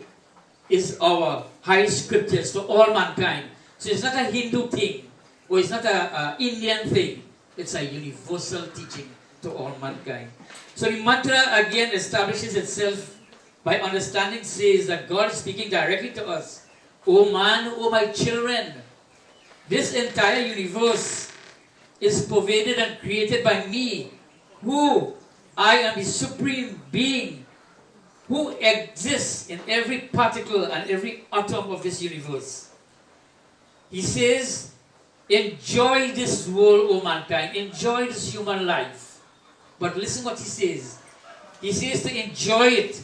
is our highest scriptures to all mankind. So it's not a Hindu thing, or it's not an Indian thing. It's a universal teaching to all mankind. So the mantra again establishes itself by understanding, says that God is speaking directly to us. O man, O my children, this entire universe is pervaded and created by me, who I am the supreme being, who exists in every particle and every atom of this universe. He says, enjoy this world, O mankind, enjoy this human life. But listen what He says. He says to enjoy it,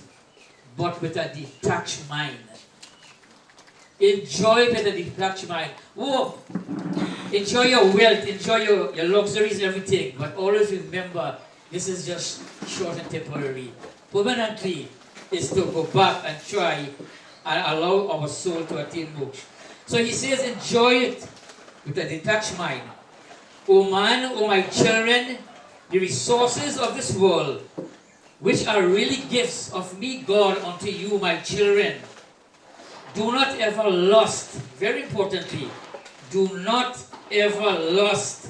but with a detached mind. Enjoy it with a detached mind. Oh, enjoy your wealth, enjoy your luxuries and everything, but always remember, this is just short and temporary. Permanently is to go back and try and allow our soul to attain moksha. So He says, enjoy it with a detached mind. O man, O my children, the resources of this world, which are really gifts of me, God, unto you, my children, do not ever lust, very importantly, do not ever lust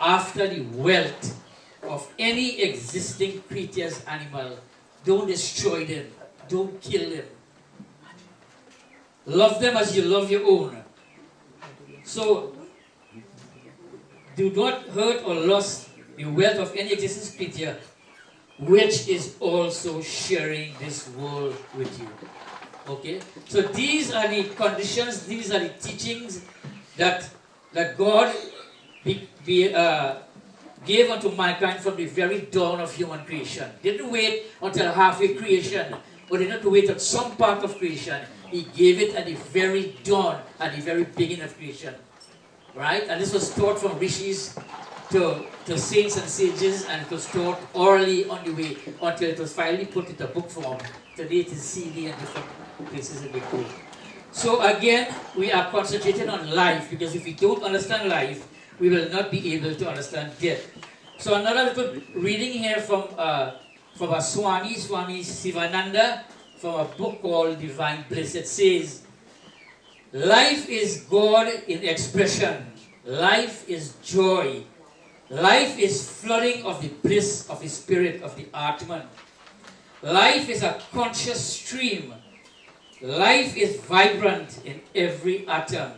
after the wealth of any existing creature's animal. Don't destroy them. Don't kill them. Love them as you love your own. So, do not hurt or lust the wealth of any existing creature, which is also sharing this world with you. Okay? So these are the conditions, these are the teachings that God gave unto mankind from the very dawn of human creation. They didn't wait until halfway creation, or they didn't wait at some part of creation. He gave it at the very dawn, at the very beginning of creation. Right? And this was taught from rishis to saints and sages, and it was taught orally on the way until it was finally put into book form. Today it is CD and different places in the book. So again, we are concentrating on life, because if we don't understand life, we will not be able to understand death. So another little reading here from a Swami Sivananda, from a book called Divine Bliss. It says, life is God in expression. Life is joy. Life is flooding of the bliss of the spirit of the Atman. Life is a conscious stream. Life is vibrant in every atom.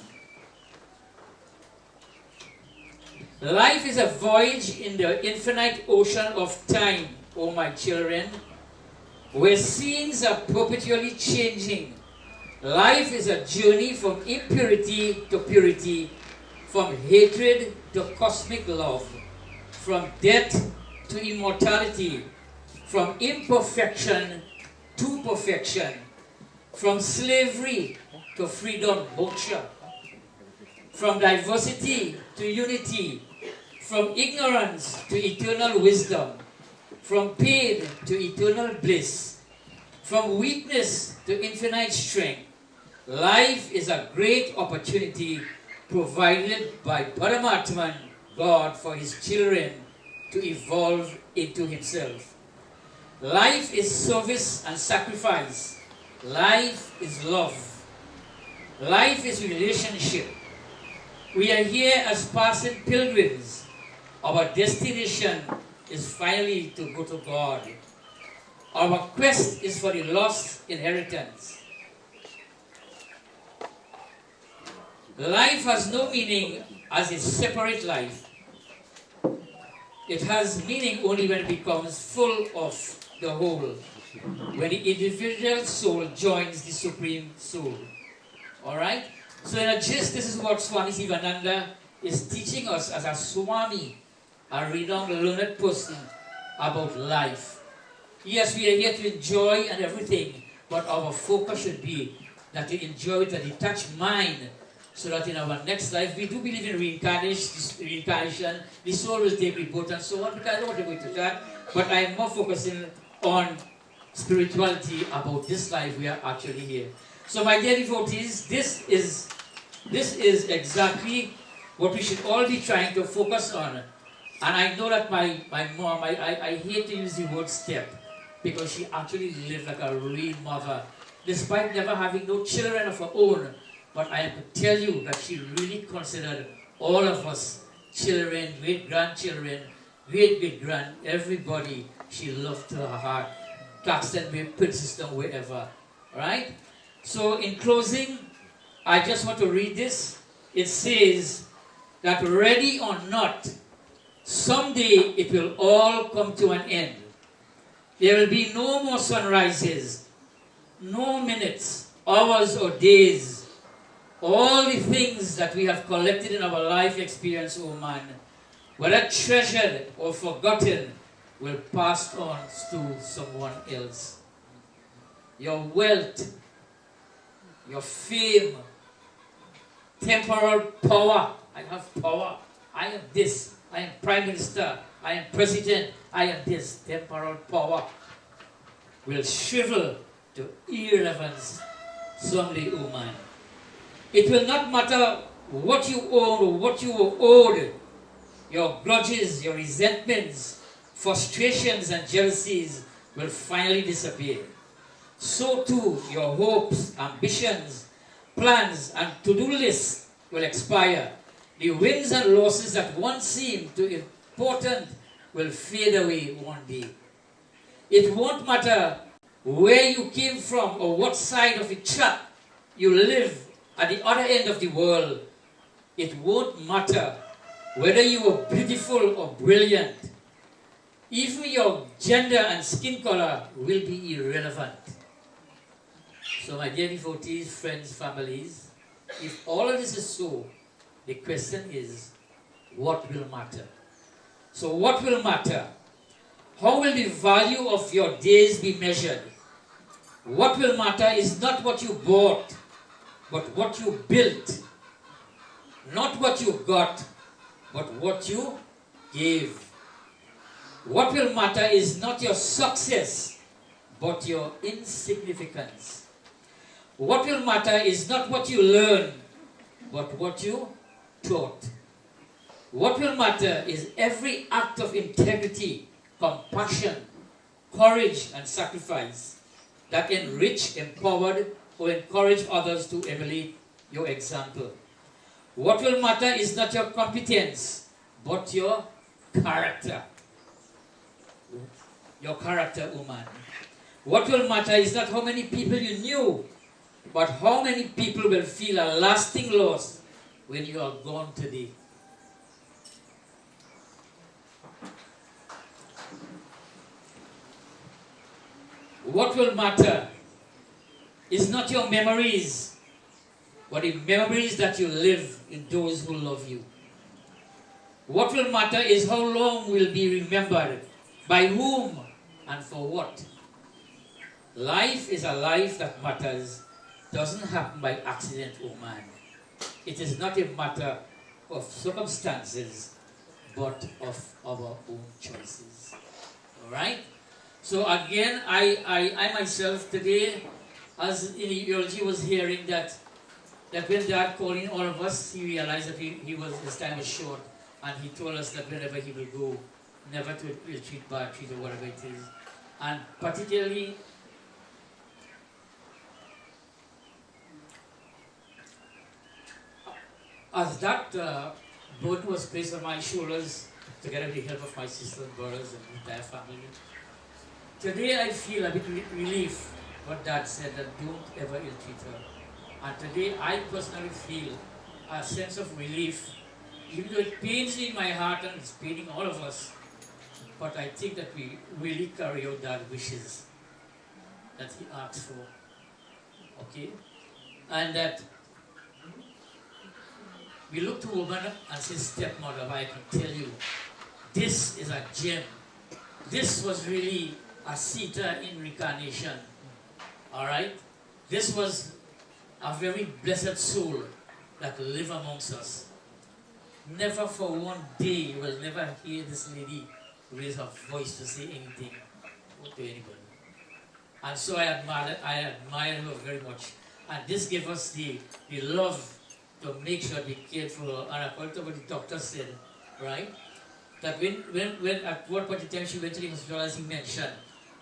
Life is a voyage in the infinite ocean of time, O my children, where scenes are perpetually changing. Life is a journey from impurity to purity, from hatred to cosmic love, from death to immortality, from imperfection to perfection, from slavery to freedom, moksha, from diversity to unity, from ignorance to eternal wisdom, from pain to eternal bliss, from weakness to infinite strength. Life is a great opportunity provided by Paramatman, God, for his children to evolve into himself. Life is service and sacrifice. Life is love. Life is relationship. We are here as passing pilgrims. Our destination is finally to go to God. Our quest is for the lost inheritance. Life has no meaning as a separate life. It has meaning only when it becomes full of the whole, when the individual soul joins the Supreme Soul. Alright? So in a gist, this is what Swami Sivananda is teaching us as a Swami, a renowned learned person about life. Yes, we are here to enjoy and everything, but our focus should be that to enjoy with a detached mind, so that in our next life, we do believe in reincarnation, the soul will take rebirth and so on, because I don't want to go into that, but I am more focusing on spirituality about this life we are actually here. So my dear devotees, this is exactly what we should all be trying to focus on. And I know that my mom, I hate to use the word step, because she actually lived like a real mother, despite never having no children of her own. But I have to tell you that she really considered all of us, children, great-grandchildren, great-great-grand, everybody she loved to her heart. Claxton, Princeton, wherever. Right? So in closing, I just want to read this. It says that ready or not, someday it will all come to an end. There will be no more sunrises, no minutes, hours or days. All the things that we have collected in our life experience, oh man, whether treasured or forgotten, will pass on to someone else. Your wealth, your fame, temporal power. I have power. I am this. I am Prime Minister. I am President. I am this. Temporal power will shrivel to irrelevance someday, oh man. It will not matter what you own or what you were owed. Your grudges, your resentments, frustrations and jealousies will finally disappear. So too, your hopes, ambitions, plans and to-do lists will expire. The wins and losses that once seemed too important will fade away one day. It won't matter where you came from or what side of the track you live at the other end of the world. It won't matter whether you were beautiful or brilliant. Even your gender and skin color will be irrelevant. So my dear devotees, friends, families, if all of this is so, the question is, what will matter? So what will matter? How will the value of your days be measured? What will matter is not what you bought, but what you built. Not what you got, but what you gave. What will matter is not your success, but your insignificance. What will matter is not what you learn, but what you taught. What will matter is every act of integrity, compassion, courage, and sacrifice that enrich, empowered, or encourage others to emulate your example. What will matter is not your competence, but your character. Your character, woman. What will matter is not how many people you knew, but how many people will feel a lasting loss when you are gone today. What will matter is not your memories, but the memories that you live in those who love you. What will matter is how long will be remembered By whom and for what? Life is a life that matters, doesn't happen by accident or man. It is not a matter of circumstances, but of our own choices. Alright? So again, I myself today, as in the eulogy, was hearing that when Dad called in all of us, he realized that his time was short, and he told us that whenever he will go, never to treat bad treat or whatever it is. And particularly, as that burden was placed on my shoulders, together with the help of my sisters, brothers, and the entire family, today I feel a bit relief what Dad said, that don't ever ill-treat her. And today I personally feel a sense of relief, even though it pains me in my heart and it's paining all of us, but I think that we really carry out Dad's wishes that he asked for. Okay? And that we look to woman and say, stepmother, I can tell you, this is a gem. This was really a Sita in reincarnation. Alright? This was a very blessed soul that live amongst us. Never for one day will never hear this lady raise her voice to say anything to anybody. And so I admire her very much. And this gave us the love to make sure we cared for her. And according to what the doctor said, right? That when at one point in time she went to the hospital, as he mentioned,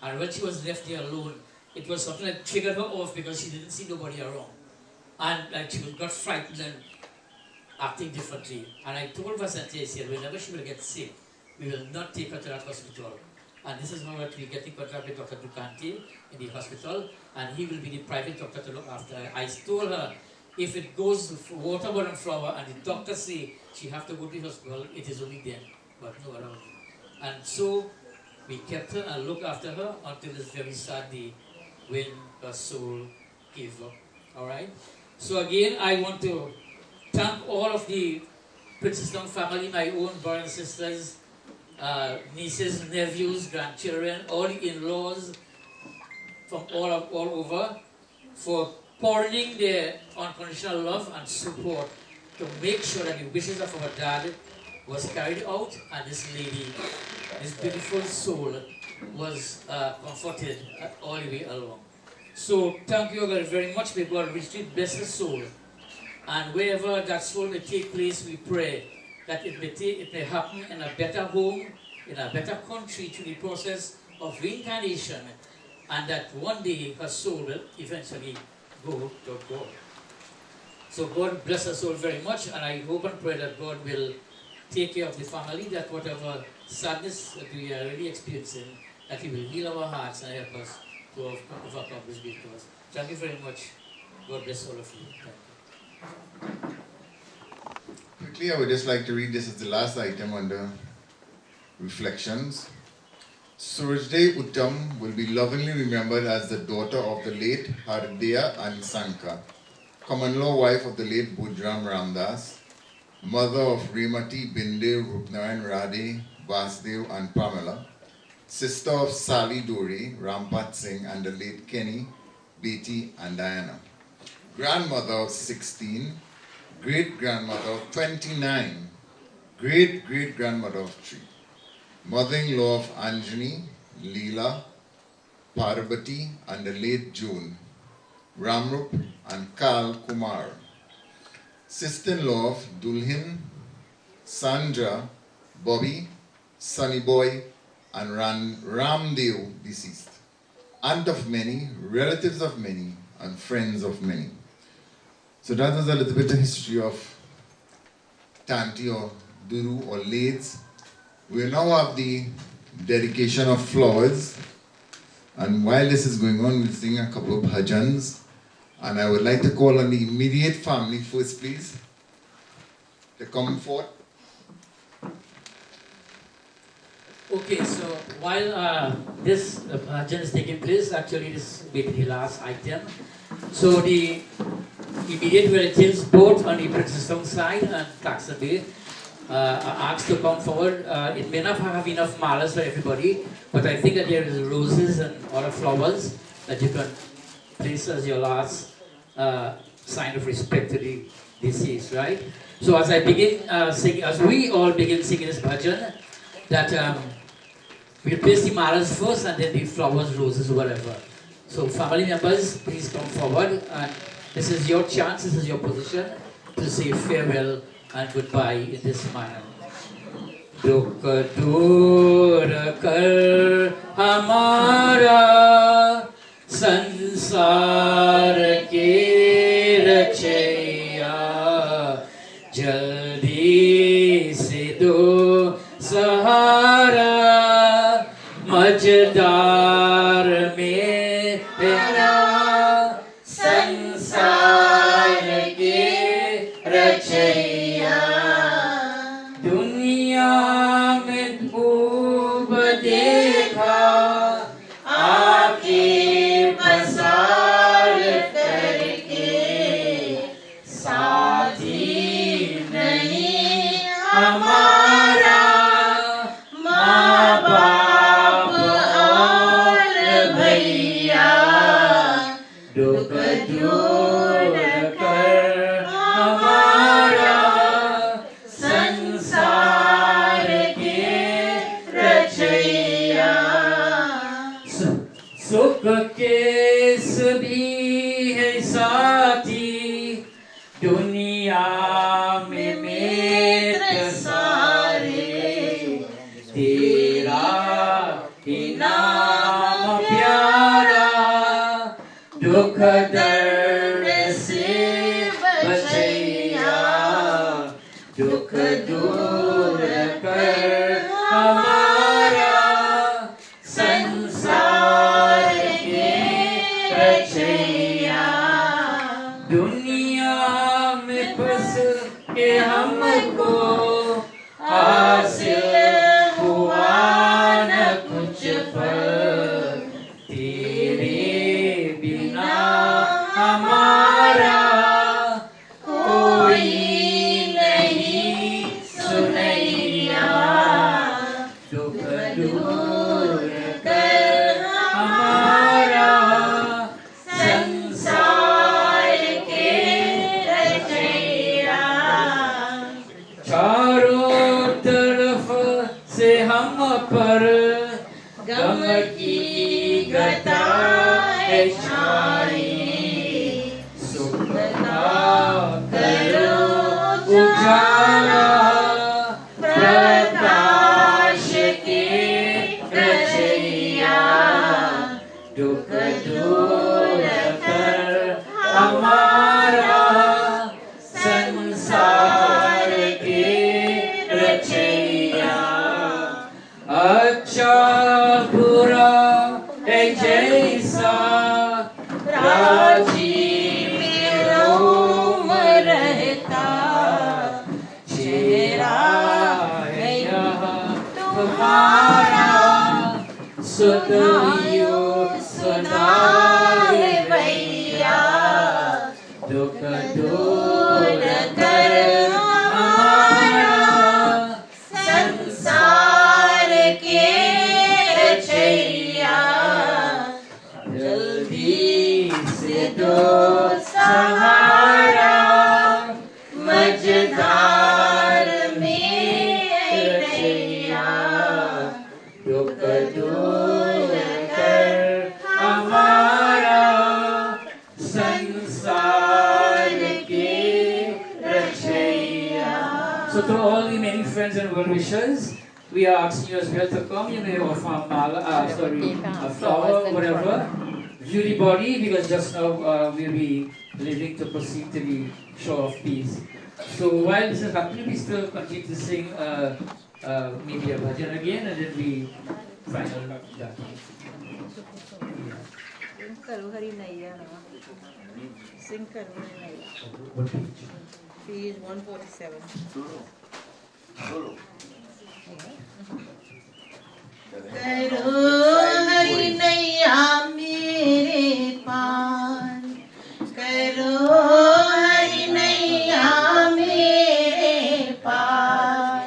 and when she was left there alone, it was something that triggered her off because she didn't see nobody around. And like she got frightened and acting differently. And I told Vasante, I said, whenever she will get sick, we will not take her to that hospital. And this is how we get in contact with Dr. Ducante in the hospital, and he will be the private doctor to look after her. I told her, if it goes to watermelon flower and the doctor say she have to go to the hospital, it is only then, but no other. And so we kept her and looked after her until this very sad day when her soul gave up. Alright? So again, I want to thank all of the Princess Long family, my own brothers and sisters, nieces, nephews, grandchildren, all the in-laws from all over, for pouring their unconditional love and support to make sure that the wishes of our dad was carried out, and this lady, this beautiful soul, was comforted all the way along. So thank you all very much. May God richly bless the soul, and wherever that soul may take place, we pray that it may happen in a better home, in a better country through the process of reincarnation, and that one day her soul will eventually go to God. So God bless us all very much, and I hope and pray that God will take care of the family, that whatever sadness that we are really experiencing, that He will heal our hearts and help us to overcome this great cause. Thank you very much. God bless all of you. Thank you. Quickly, I would just like to read this as the last item under reflections. Sooradjdaye Outam will be lovingly remembered as the daughter of the late Sooradjdaye and Sanka, common-law wife of the late Bujram Ramdas, mother of Remati, Binde, Rupnarayan, Radhe, Basdev and Pamela, sister of Sally Dori, Rampat Singh and the late Kenny, Betty and Diana, grandmother of 16, great-grandmother of 29, great-great-grandmother of 3, mother-in-law of Anjani, Leela, Parvati and the late June, Ramrup and Kal Kumar, sister-in-law of Dulhin, Sandra, Bobby, Sunny Boy and Ramdev, deceased, aunt of many, relatives of many and friends of many. So that was a little bit of history of Tanti or Duru or Lades. We now have the dedication of flowers, and while this is going on, we'll sing a couple of bhajans, and I would like to call on the immediate family first, please, to come forth. Okay, so while this bhajan is taking place, actually this will be the last item. So the immediate relatives, both on the Princess Town side and Claxon Bay, are asked to come forward. It may not have enough malas for everybody, but I think that there is roses and other flowers that you can place as your last sign of respect to the deceased, right? So as I begin singing, as we all begin singing this bhajan, that we'll place the malas first and then the flowers, roses, whatever. So family members, please come forward, and this is your chance, this is your position to say farewell and goodbye in this manner. Dukh dur kar hamara sansar ke rachaiya jaldi se do sahara majdar mein tera sansar ke rachaiya दुनिया में खूब देखा आके पसार करके साथी नहीं हमारा माँ बाप और भैया दुख दूर कर हमारा संसार के रचैया सुख के सभी है साथी दुनिया में मित्र सारे तेरा ही नाम प्यारा दुख दर्द से बचैया दुख दूर कर हमारा संसार के रचैया दुनिया में फंस के हमको हासिल हुआ न कुछ पर तेरे बिना हमारा कोई सुनैया दुख दूर कर हमारा संसार के रचैया चारों तरफ से हम पर गम की गदा है छाई सुख का करो उजाला प्रकाश के रचैया दुख दूर कर हमारा संसार के रचैया अच्छा बुरा है जैसा राजी में रोम रहता चेहरा है यहाँ तुम्हारा सुनायो सुनाए भैया दुख दूर कर हमारा संसार के रचैया जल्दी से दो सहारा मझधार में रचैया दुख दूर कर हमारा संसार के रचैया. So to all the many friends and well wishers, we are asking you as well to come. You may offer a flower, whatever. View the body, because just now we'll be leaving to proceed to the shore of peace. So while this is happening, we still continue to sing maybe a bhajan again, and then we final that. Karo Hari Naiya. Sing Karo Hari Naiya. Page 147. करो हरि नैया मेरे पार करो हरि नैया मेरे पार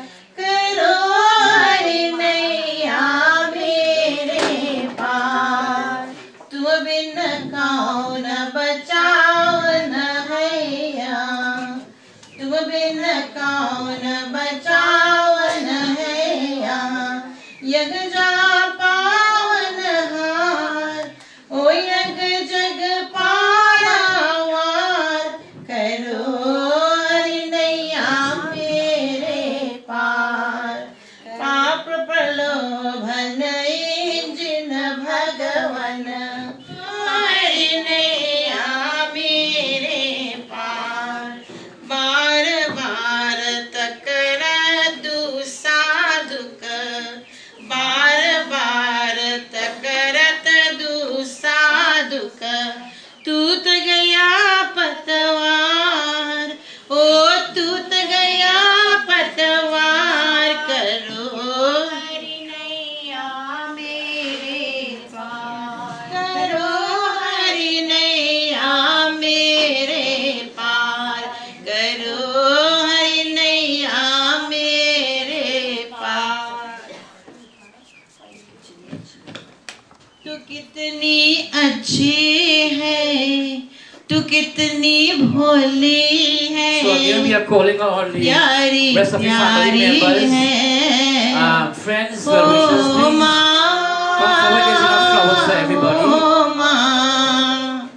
कितनी भोली है, So again we are calling on the प्यारी rest of the family प्यारी members, है। friends, ओ well-wishers, please माँ, come forward. There's enough flowers for everybody. ओ माँ,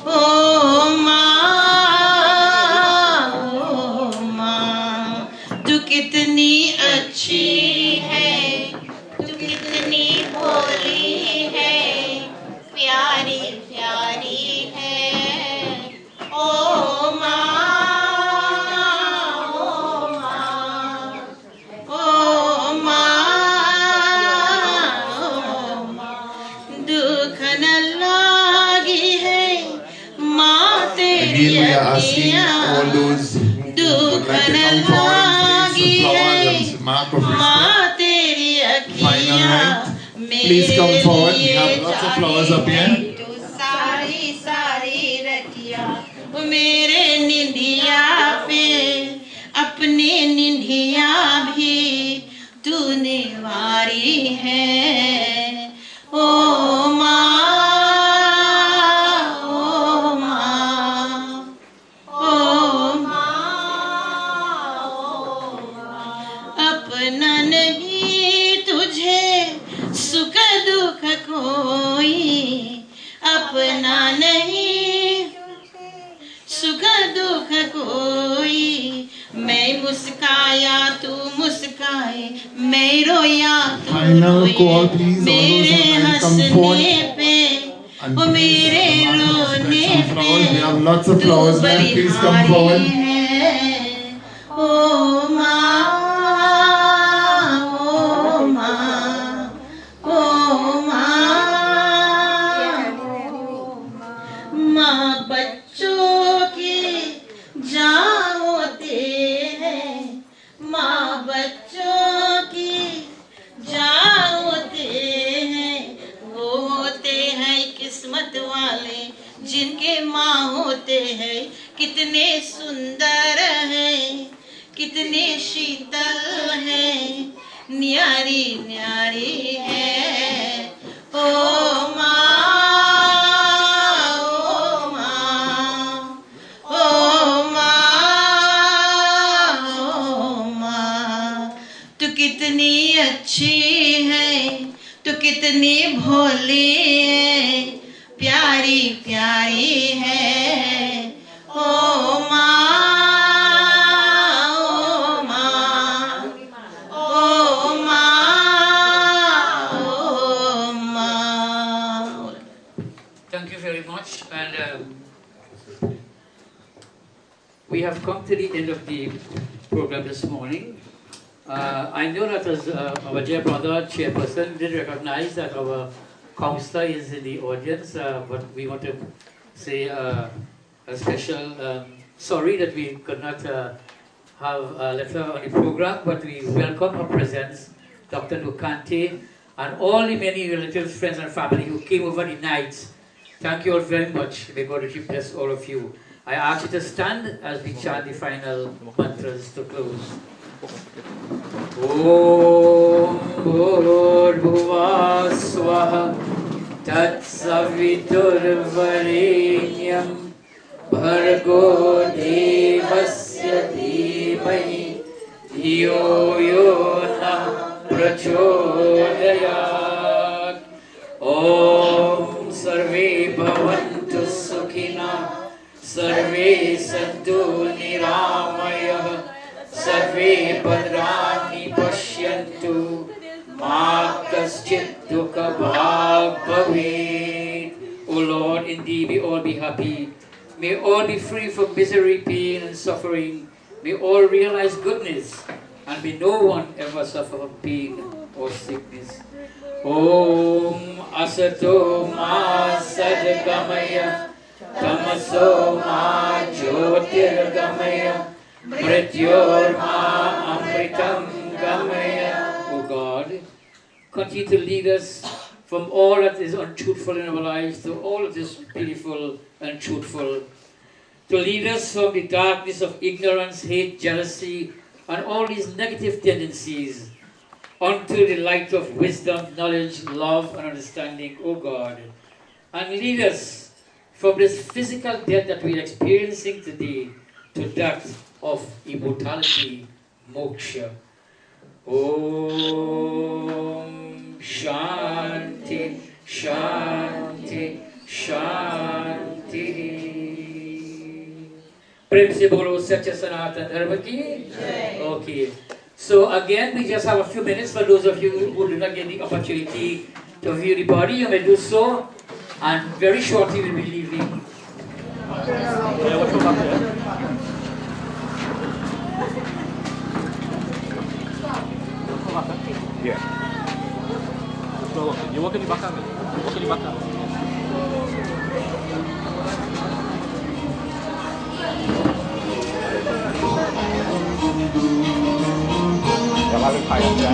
ओ माँ, तू कितनी अच्छी है, तू कितनी भोली है, प्यारी प्यारी है। ओ माँ, ओ माँ, ओ माँ, दुख न लागी है माँ तेरी Again, we are asking all those who would like to come forward and place some flowers as a mark of respect. माँ तेरी Final अखियाँ night. Please come forward. We have मेरे lots of flowers up here. तू सारी सारी रतिया वो मेरे निंदिया पे अपने निंदिया भी तूने वारी है। ओ माँ, ओ माँ, ओ माँ, ओ माँ, अपना नहीं तुझे सुख दुख कोई, अपना नहीं सुख दुख कोई, मैं मुस्काया तू मुस्काए, मैं रोया तू Final रोए, call, please. All those मेरे who like to come हंसने forward पे and वो मेरे place रोने some flowers. We पे have lots of तू flowers left. Please come बलिहारी forward. है। ओ माँ, ओ माँ, ओ माँ, माँ बच्चों की जान होते हैं, माँ बच्चों की जान होते हैं, वो होते हैं किस्मत वाले जिनके माँ होते हैं। कितने सुंदर हैं, कितने शीतल हैं, न्यारी न्यारी है। ओ माँ, ओ माँ, ओ माँ, ओ माँ, तू कितनी अच्छी है, तू कितनी भोली है, प्यारी प्यारी है। ओ माँ, ओ माँ, ओ माँ, ओ माँ। Thank you very much. And we have come to the end of the program this morning. I know that as our dear brother, chairperson, did recognize that our counselor is in the audience, but we want to say a special sorry that we could not have left her on the program, but we welcome her presence, Dr. Lukante, and all the many relatives, friends, and family who came over the night. Thank you all very much. May God richly bless all of you. I ask you to stand as we chant the final mantras to close. Om Bhurbhuva Swaha Tat Saviturvarenyam Bhargo Devasya Dhimahi Dhiyo Yo Na Prachodayat. Om Sarve Bhavantu Sukhina Sarve Santu Niramayah Sarve Bhadrani Pashyantu Ma Kaschit Dukha Bhag Bhavet. O Lord, indeed we all be happy. May all be free from misery, pain and suffering. May all realize goodness, and may no one ever suffer from pain or sickness. Om Asato Ma Sadgamaya Tamaso Ma Jyotirgamaya Mrityorma Amritam Gamaya. O God, continue to lead us from all that is untruthful in our lives to all that is beautiful and truthful. To lead us from the darkness of ignorance, hate, jealousy, and all these negative tendencies onto the light of wisdom, knowledge, love, and understanding, O God. And lead us from this physical death that we're experiencing today to that of immortality, moksha. Om Shanti, Shanti, Shanti. Prem se bolo Satya Sanatana Dharma ki? Okay. So again, we just have a few minutes for those of you who do not get the opportunity to view the body. You may do so, and very shortly we'll be leaving. Yeah. You walk in the back. Walk in the back. Yang lalu kayak ya.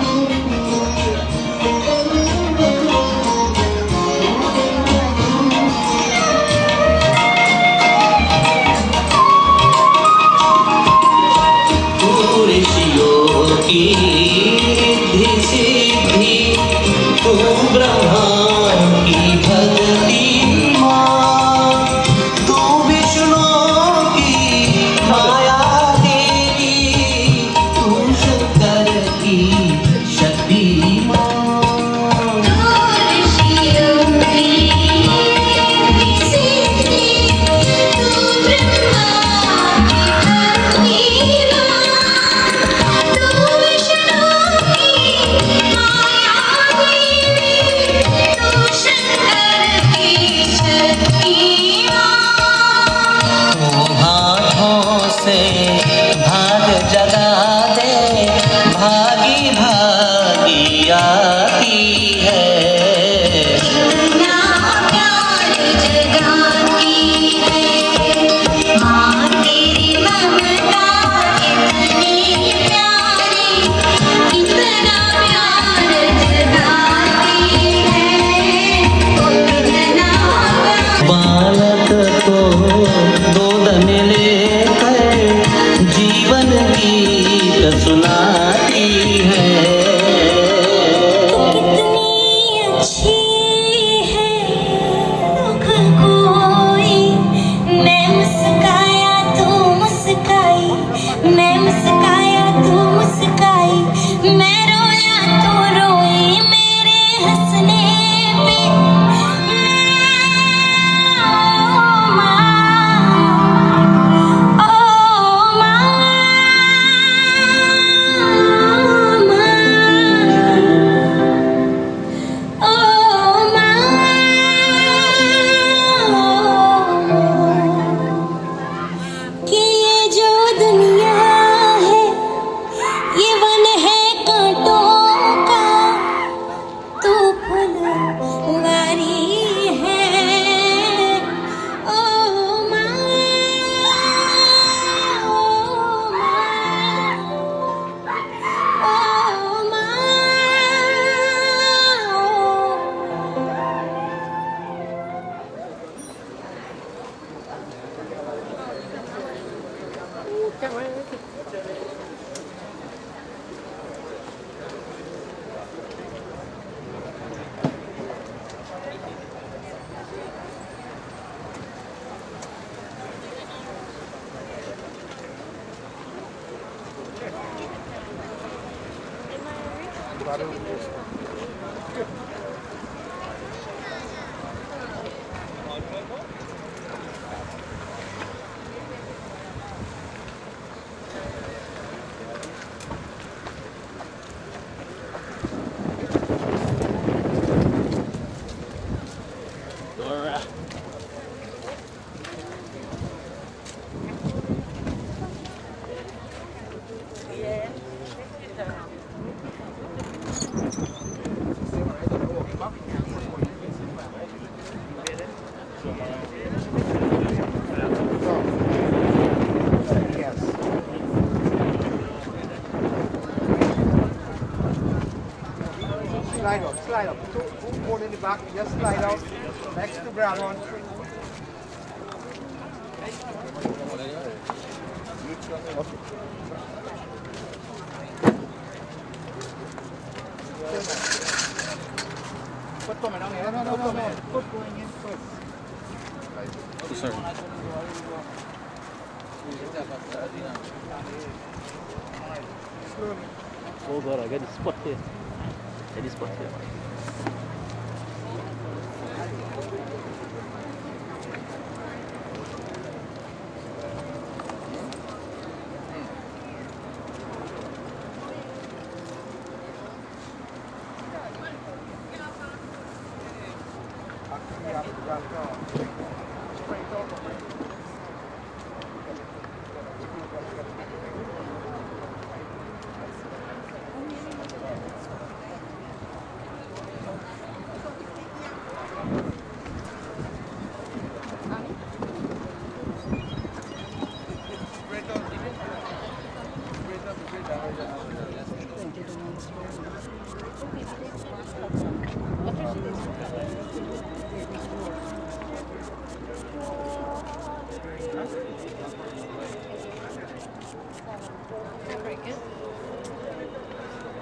Slide up. Two more in the back. Just slide out next to grab on. Put them in. No. Put going in first. Sorry. Oh God, I got the spot here. Get the spot here.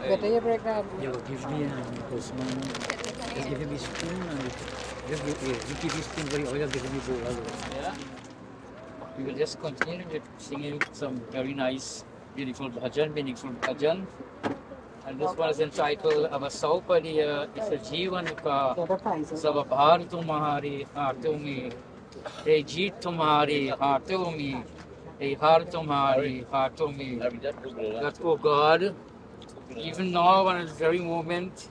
Better you break that. You give me because just give me spoon and just give me spoon very oil, give me bowl. Yeah. We will just continue with singing some very nice, beautiful bhajan. And this one is entitled Avasaupadiya Isa Jeevan Ka Sab Bhar Tumhari Haathon Mein Hey Jeet Tumhari Haathon Mein Hey Har Tumhari Haathon Mein. That, oh God, even now at this very moment,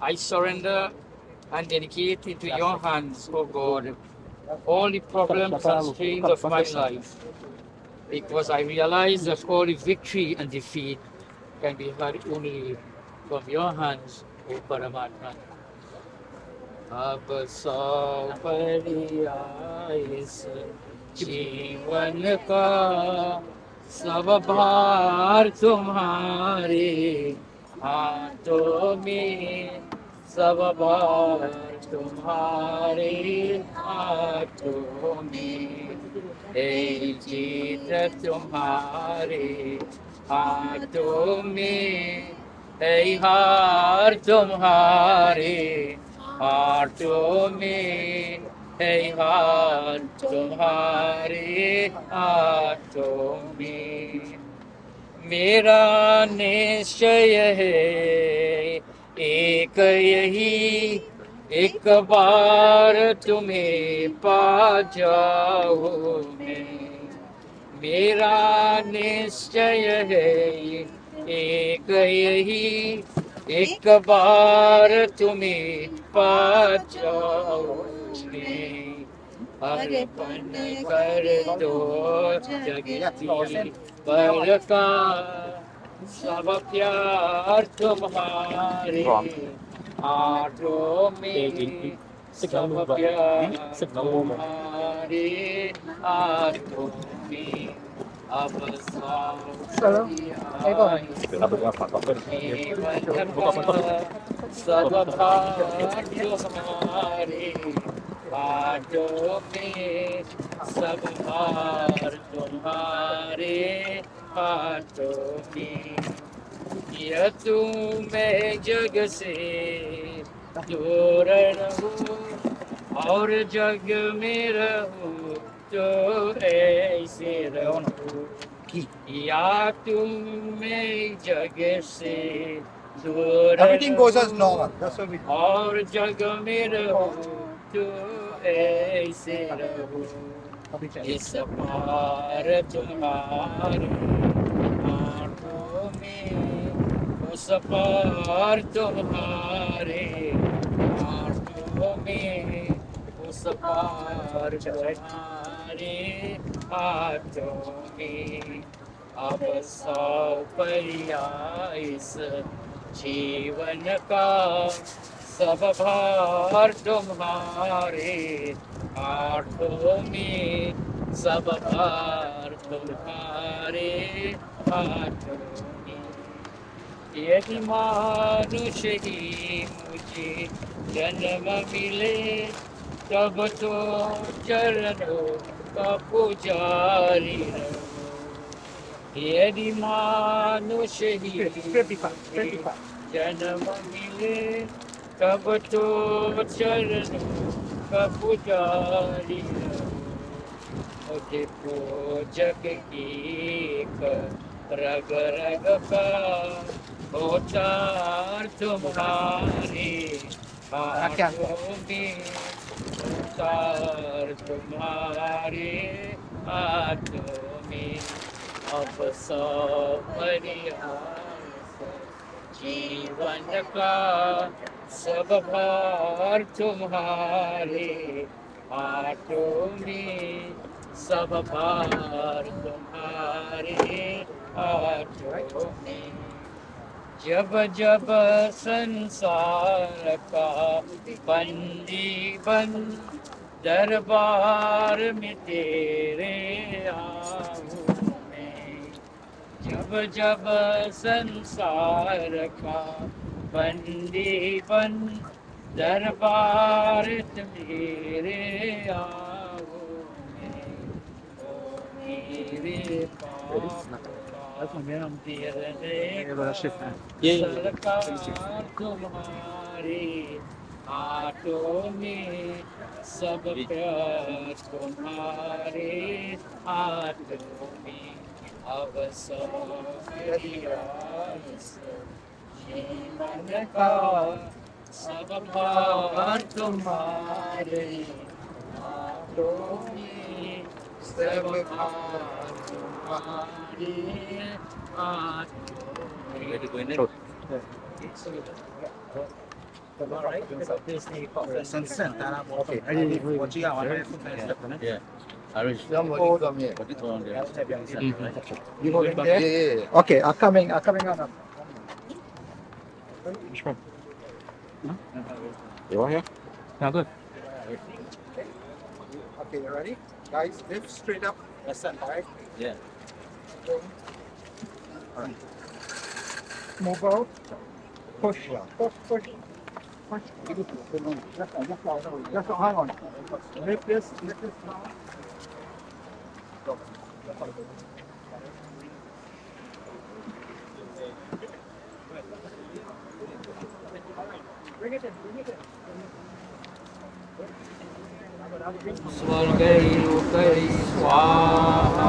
I surrender and dedicate into your hands, oh God, all the problems and strains of my life, because I realize that all the victory and defeat can be had only from your hands, O Paramatma. Ab saupariya जीवन का सब भार तुम्हारे हाथों में सब भार तुम्हारे हाथों में ए जीत तुम्हारे हाथों में ए हार तुम्हारे हाथों में है हार तुम्हारे हाथों में मेरा निश्चय है एक यही एक बार तुम्हें पा जाऊं मैं मेरा निश्चय है एक यही एक बार तुम्हें पा जाऊं मैं अर्पण कर दो जगती पर का सब प्यार तुम्हारे हाथों में सब प्यार तुम्हारे हाथों में अब सब भार तुम्हारे हाथों में सब भार तुम्हारे हाथों में यह तुम मैं जग से दूर रहूं और जग में रहूं तो ऐसे रहूं या तुम मैं जग से दूर Everything goes as normal. That's what we do. और जग में रहूं तो ऐसे रहूं इस पार तुम्हारे हाथों में उस पार तुम्हारे हाथों में उस पार तुम्हारे हाथों में अब सौंपया इस जीवन का सब भार तुम्हारे हाथों में सब भार तुम्हारे हाथों में यदि मानुष ही मुझे जन्म मिले तब तो चरणों का पुजारी रहूं यदि मानुष ही जन्म मिले तब तो चरणों का पुजारी मुझे पूजक की रग रग का उतार तुम्हारे हाथों में उतार तुम्हारे हाथों में अब सौंपरिया जीवन का सब भार तुम्हारे हाथों में सब भार तुम्हारे हाथों में जब जब संसार का बंदी बन दरबार में तेरे आऊं मैं जब जब संसार का बंदी बन दरबार मेरे आओ मैं ओ मेरे पाप सरकार तुम्हारे हाथों में सब प्यार तुम्हारे हाथों में अब जीवन का सब भार तुम्हारे हाथों में सब भार तुम्हारे हाथों में All right, this is the sunset. Okay, what you got? Yeah. You hold them there? Okay, I'm coming on. Which one? You want here? Yeah, good. Okay, you ready? Guys, lift straight up. That's it, all right? Yeah. All right. Move out. Push. Push. Just hang on. Lift this down. Bring it in. स्वर्गै लोकै स्वाहा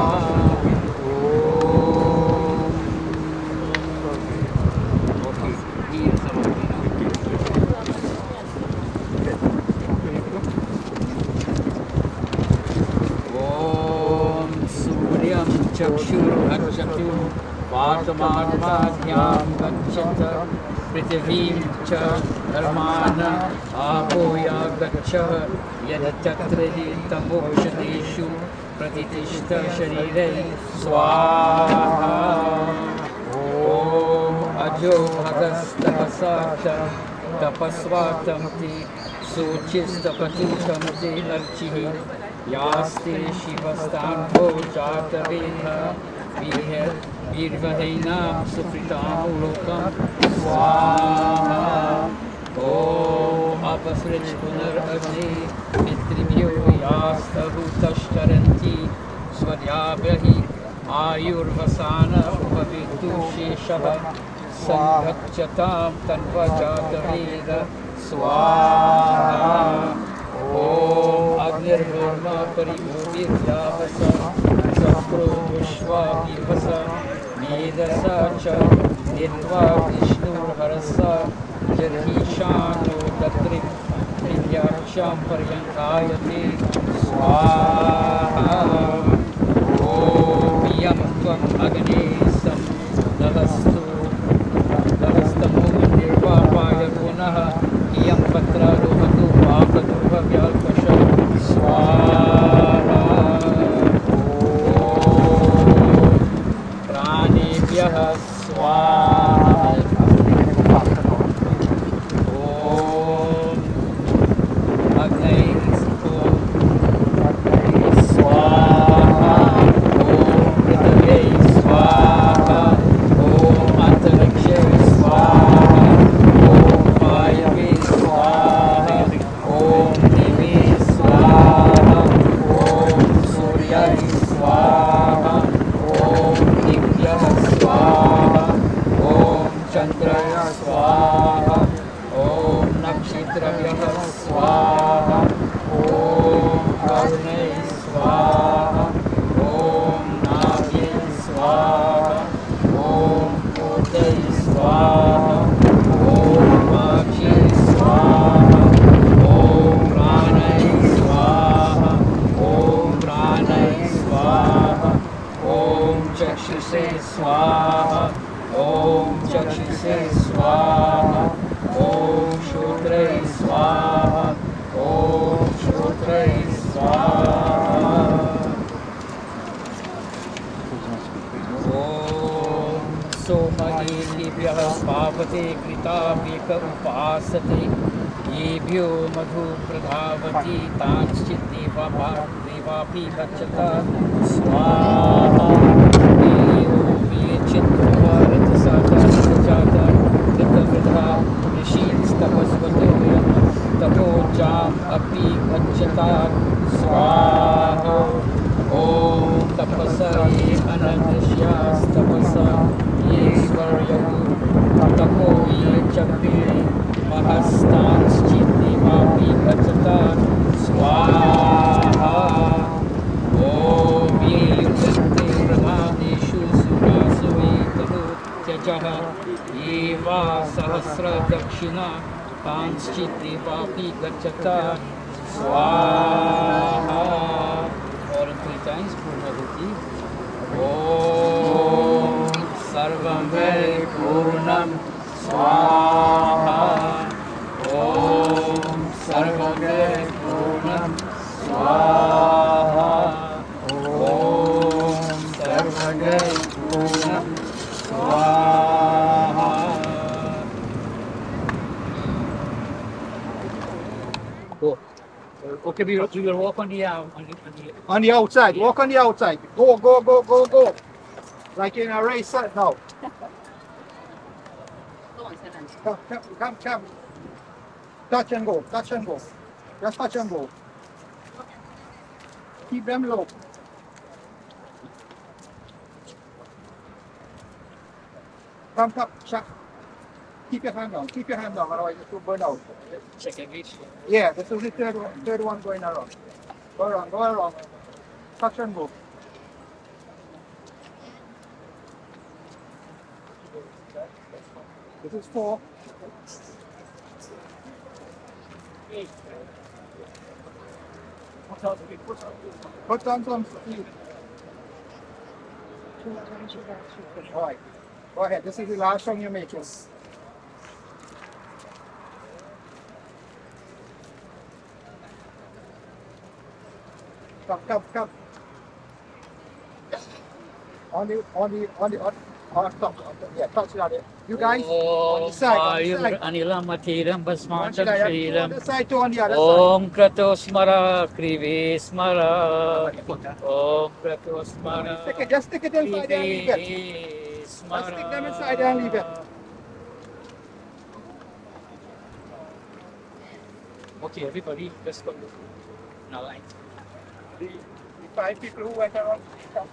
ॐ सूर्यं चक्षुरक्षतु वातमानवाद्यां गच्छत पृथिवीं च धर्मान् आपोया गच्छ यदत्र तमोषधेषु प्रतिष्ठित शरीरे स्वाहा ॐ अजो भगस्तपसा च तपस्वातं ते शोचिस्तपतुषं ते नर्चिः यास्ते शिवस्तान्भो जातवेह वीर्वहैनां सुकृतां लोकं स्वाहा ॐ अपसृज पुनरग्ने पितृभ्यो यास्तभूतश्चरन्ति स्वद्याब्रहि आयुर्वसान उपवितु शेषः संरक्षतां तन्वजातवेद स्वाहा ॐ अग्निर्ब्रह्म परिभूतिर्यावस चक्रो विश्वाभिवस मेधसा च निर्वा विष्णुर्हरसा जर्हीशानो दत्रिं दिव्याक्षां पर्यङ्कायते स्वाहा ॐ यं त्वम् अग्ने दहस्तु दहस्तमो निर्वापाय पुनः इयं पत्रारोहतु पापदुर्भव्याल्पश स्वाहा प्राणेभ्यः स्वाहा स्वाहा ॐ नक्षत्रभ्यः स्वाहा पूर्णै स्वाहा ॐ नाभ्यै स्वाहा ॐ पूर्णै स्वाहा ॐ वाक्यै स्वाहा ॐ प्राणै स्वाहा ॐ प्राणै स्वाहा ॐ चक्षुषे स्वाहा ॐ चक्षुषे स्वाहा ॐ श्रोत्रै स्वाहा ॐ श्रोत्रै स्वाहा ॐ सोमयेभ्यः पावते कृताभिक उपासते येभ्यो मधु प्रधावति तांश्चिद्देवापि गच्छता स्वाहा ये चित्तभारतसाता कृतवृथा ऋषीस्तपस्वतो तपोजाम् अपि गच्छता स्वाहा ॐ तपसा ये अनदृश्यास्तपसा ये स्वर्यगु तपो ये चक्रे महस्तांश्चिद्देवापि गच्छता स्वाहा ॐ ये युद्धन्ते प्रमादेषु सुरासु एतरो त्यजः ये वा सहस्रदक्षिणा तांश्चिद्देवापि गच्छता स्वाहा और 3 times पूर्णाहुति ॐ सर्वं वै पूर्णं स्वाहा ॐ सर्वं वै पूर्णं स्वाहा ॐ सर्वं वै पूर्णं स्वाहा Go. Okay, we will walk on the On the outside. Walk on the outside. Go, go, go, go, go. Like in a race set now. Come, come, come, come. Touch and go. Touch and go. Just touch and go. Keep them low. Come, come, shut. Keep your hand down. Keep your hand down, otherwise it will burn out. second reach. Yeah, this is the third one going around. Go around, go around. Touch and go. This is 4. Put on some speed. All right. Go ahead. This is the last one you're making. Come, come, come. On top. Yeah, touch it out there. You guys, on the side, on the side. Anilam Matiram On Basmantam the Shriram other side to on the other side. Om Kratosmara Krive Smara Om Kratosmara Stick it, just stick it inside there and leave it. Krive Just Smara stick them inside there and leave it. Okay, everybody, let's go. Now, line. The 5 people who went around. Come.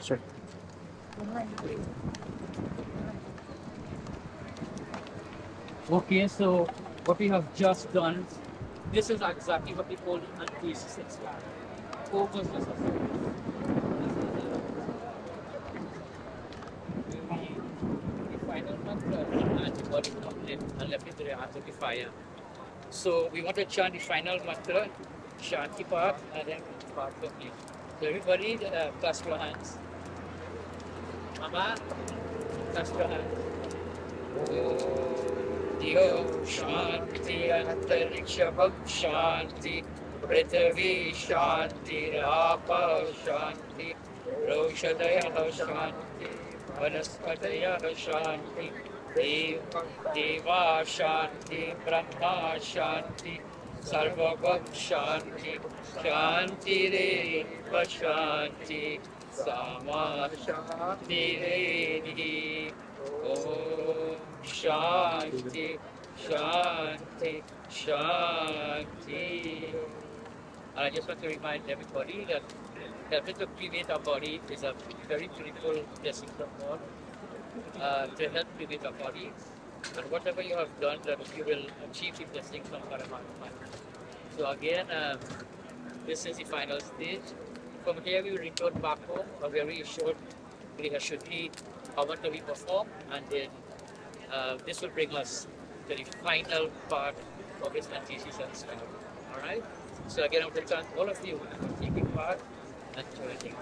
Sure. Okay, so what we have just done, this is exactly what we call an antithesis. Focus is the final mantra antibody and left it to the heart of the fire. So we want to chant the final mantra, Shanti part, and then part of it. So everybody, clasp your hands. Mama, clasp your hands. Dio Shanti Antariksha Shanti Prithvi Shanti Rapa Shanti Roshadaya Shanti Vanaspataya Shanti Deva Shanti Brahma Shanti Sarvabhav Shanti Shanti Reva Shanti Sama Shanti Redi Om Shanti Shanti Shanti. And I just want to remind everybody that helping to prevent our body is a very beautiful blessing from God. To help prevent our body, and whatever you have done, that you will achieve the blessing from Paramatma. So again, this is the final stage. From here, we will return back home a very short rehearsal how much we perform, and then this will bring us to the final part of this anti-season style. All right. So again, I want to thank all of you for taking part and joining.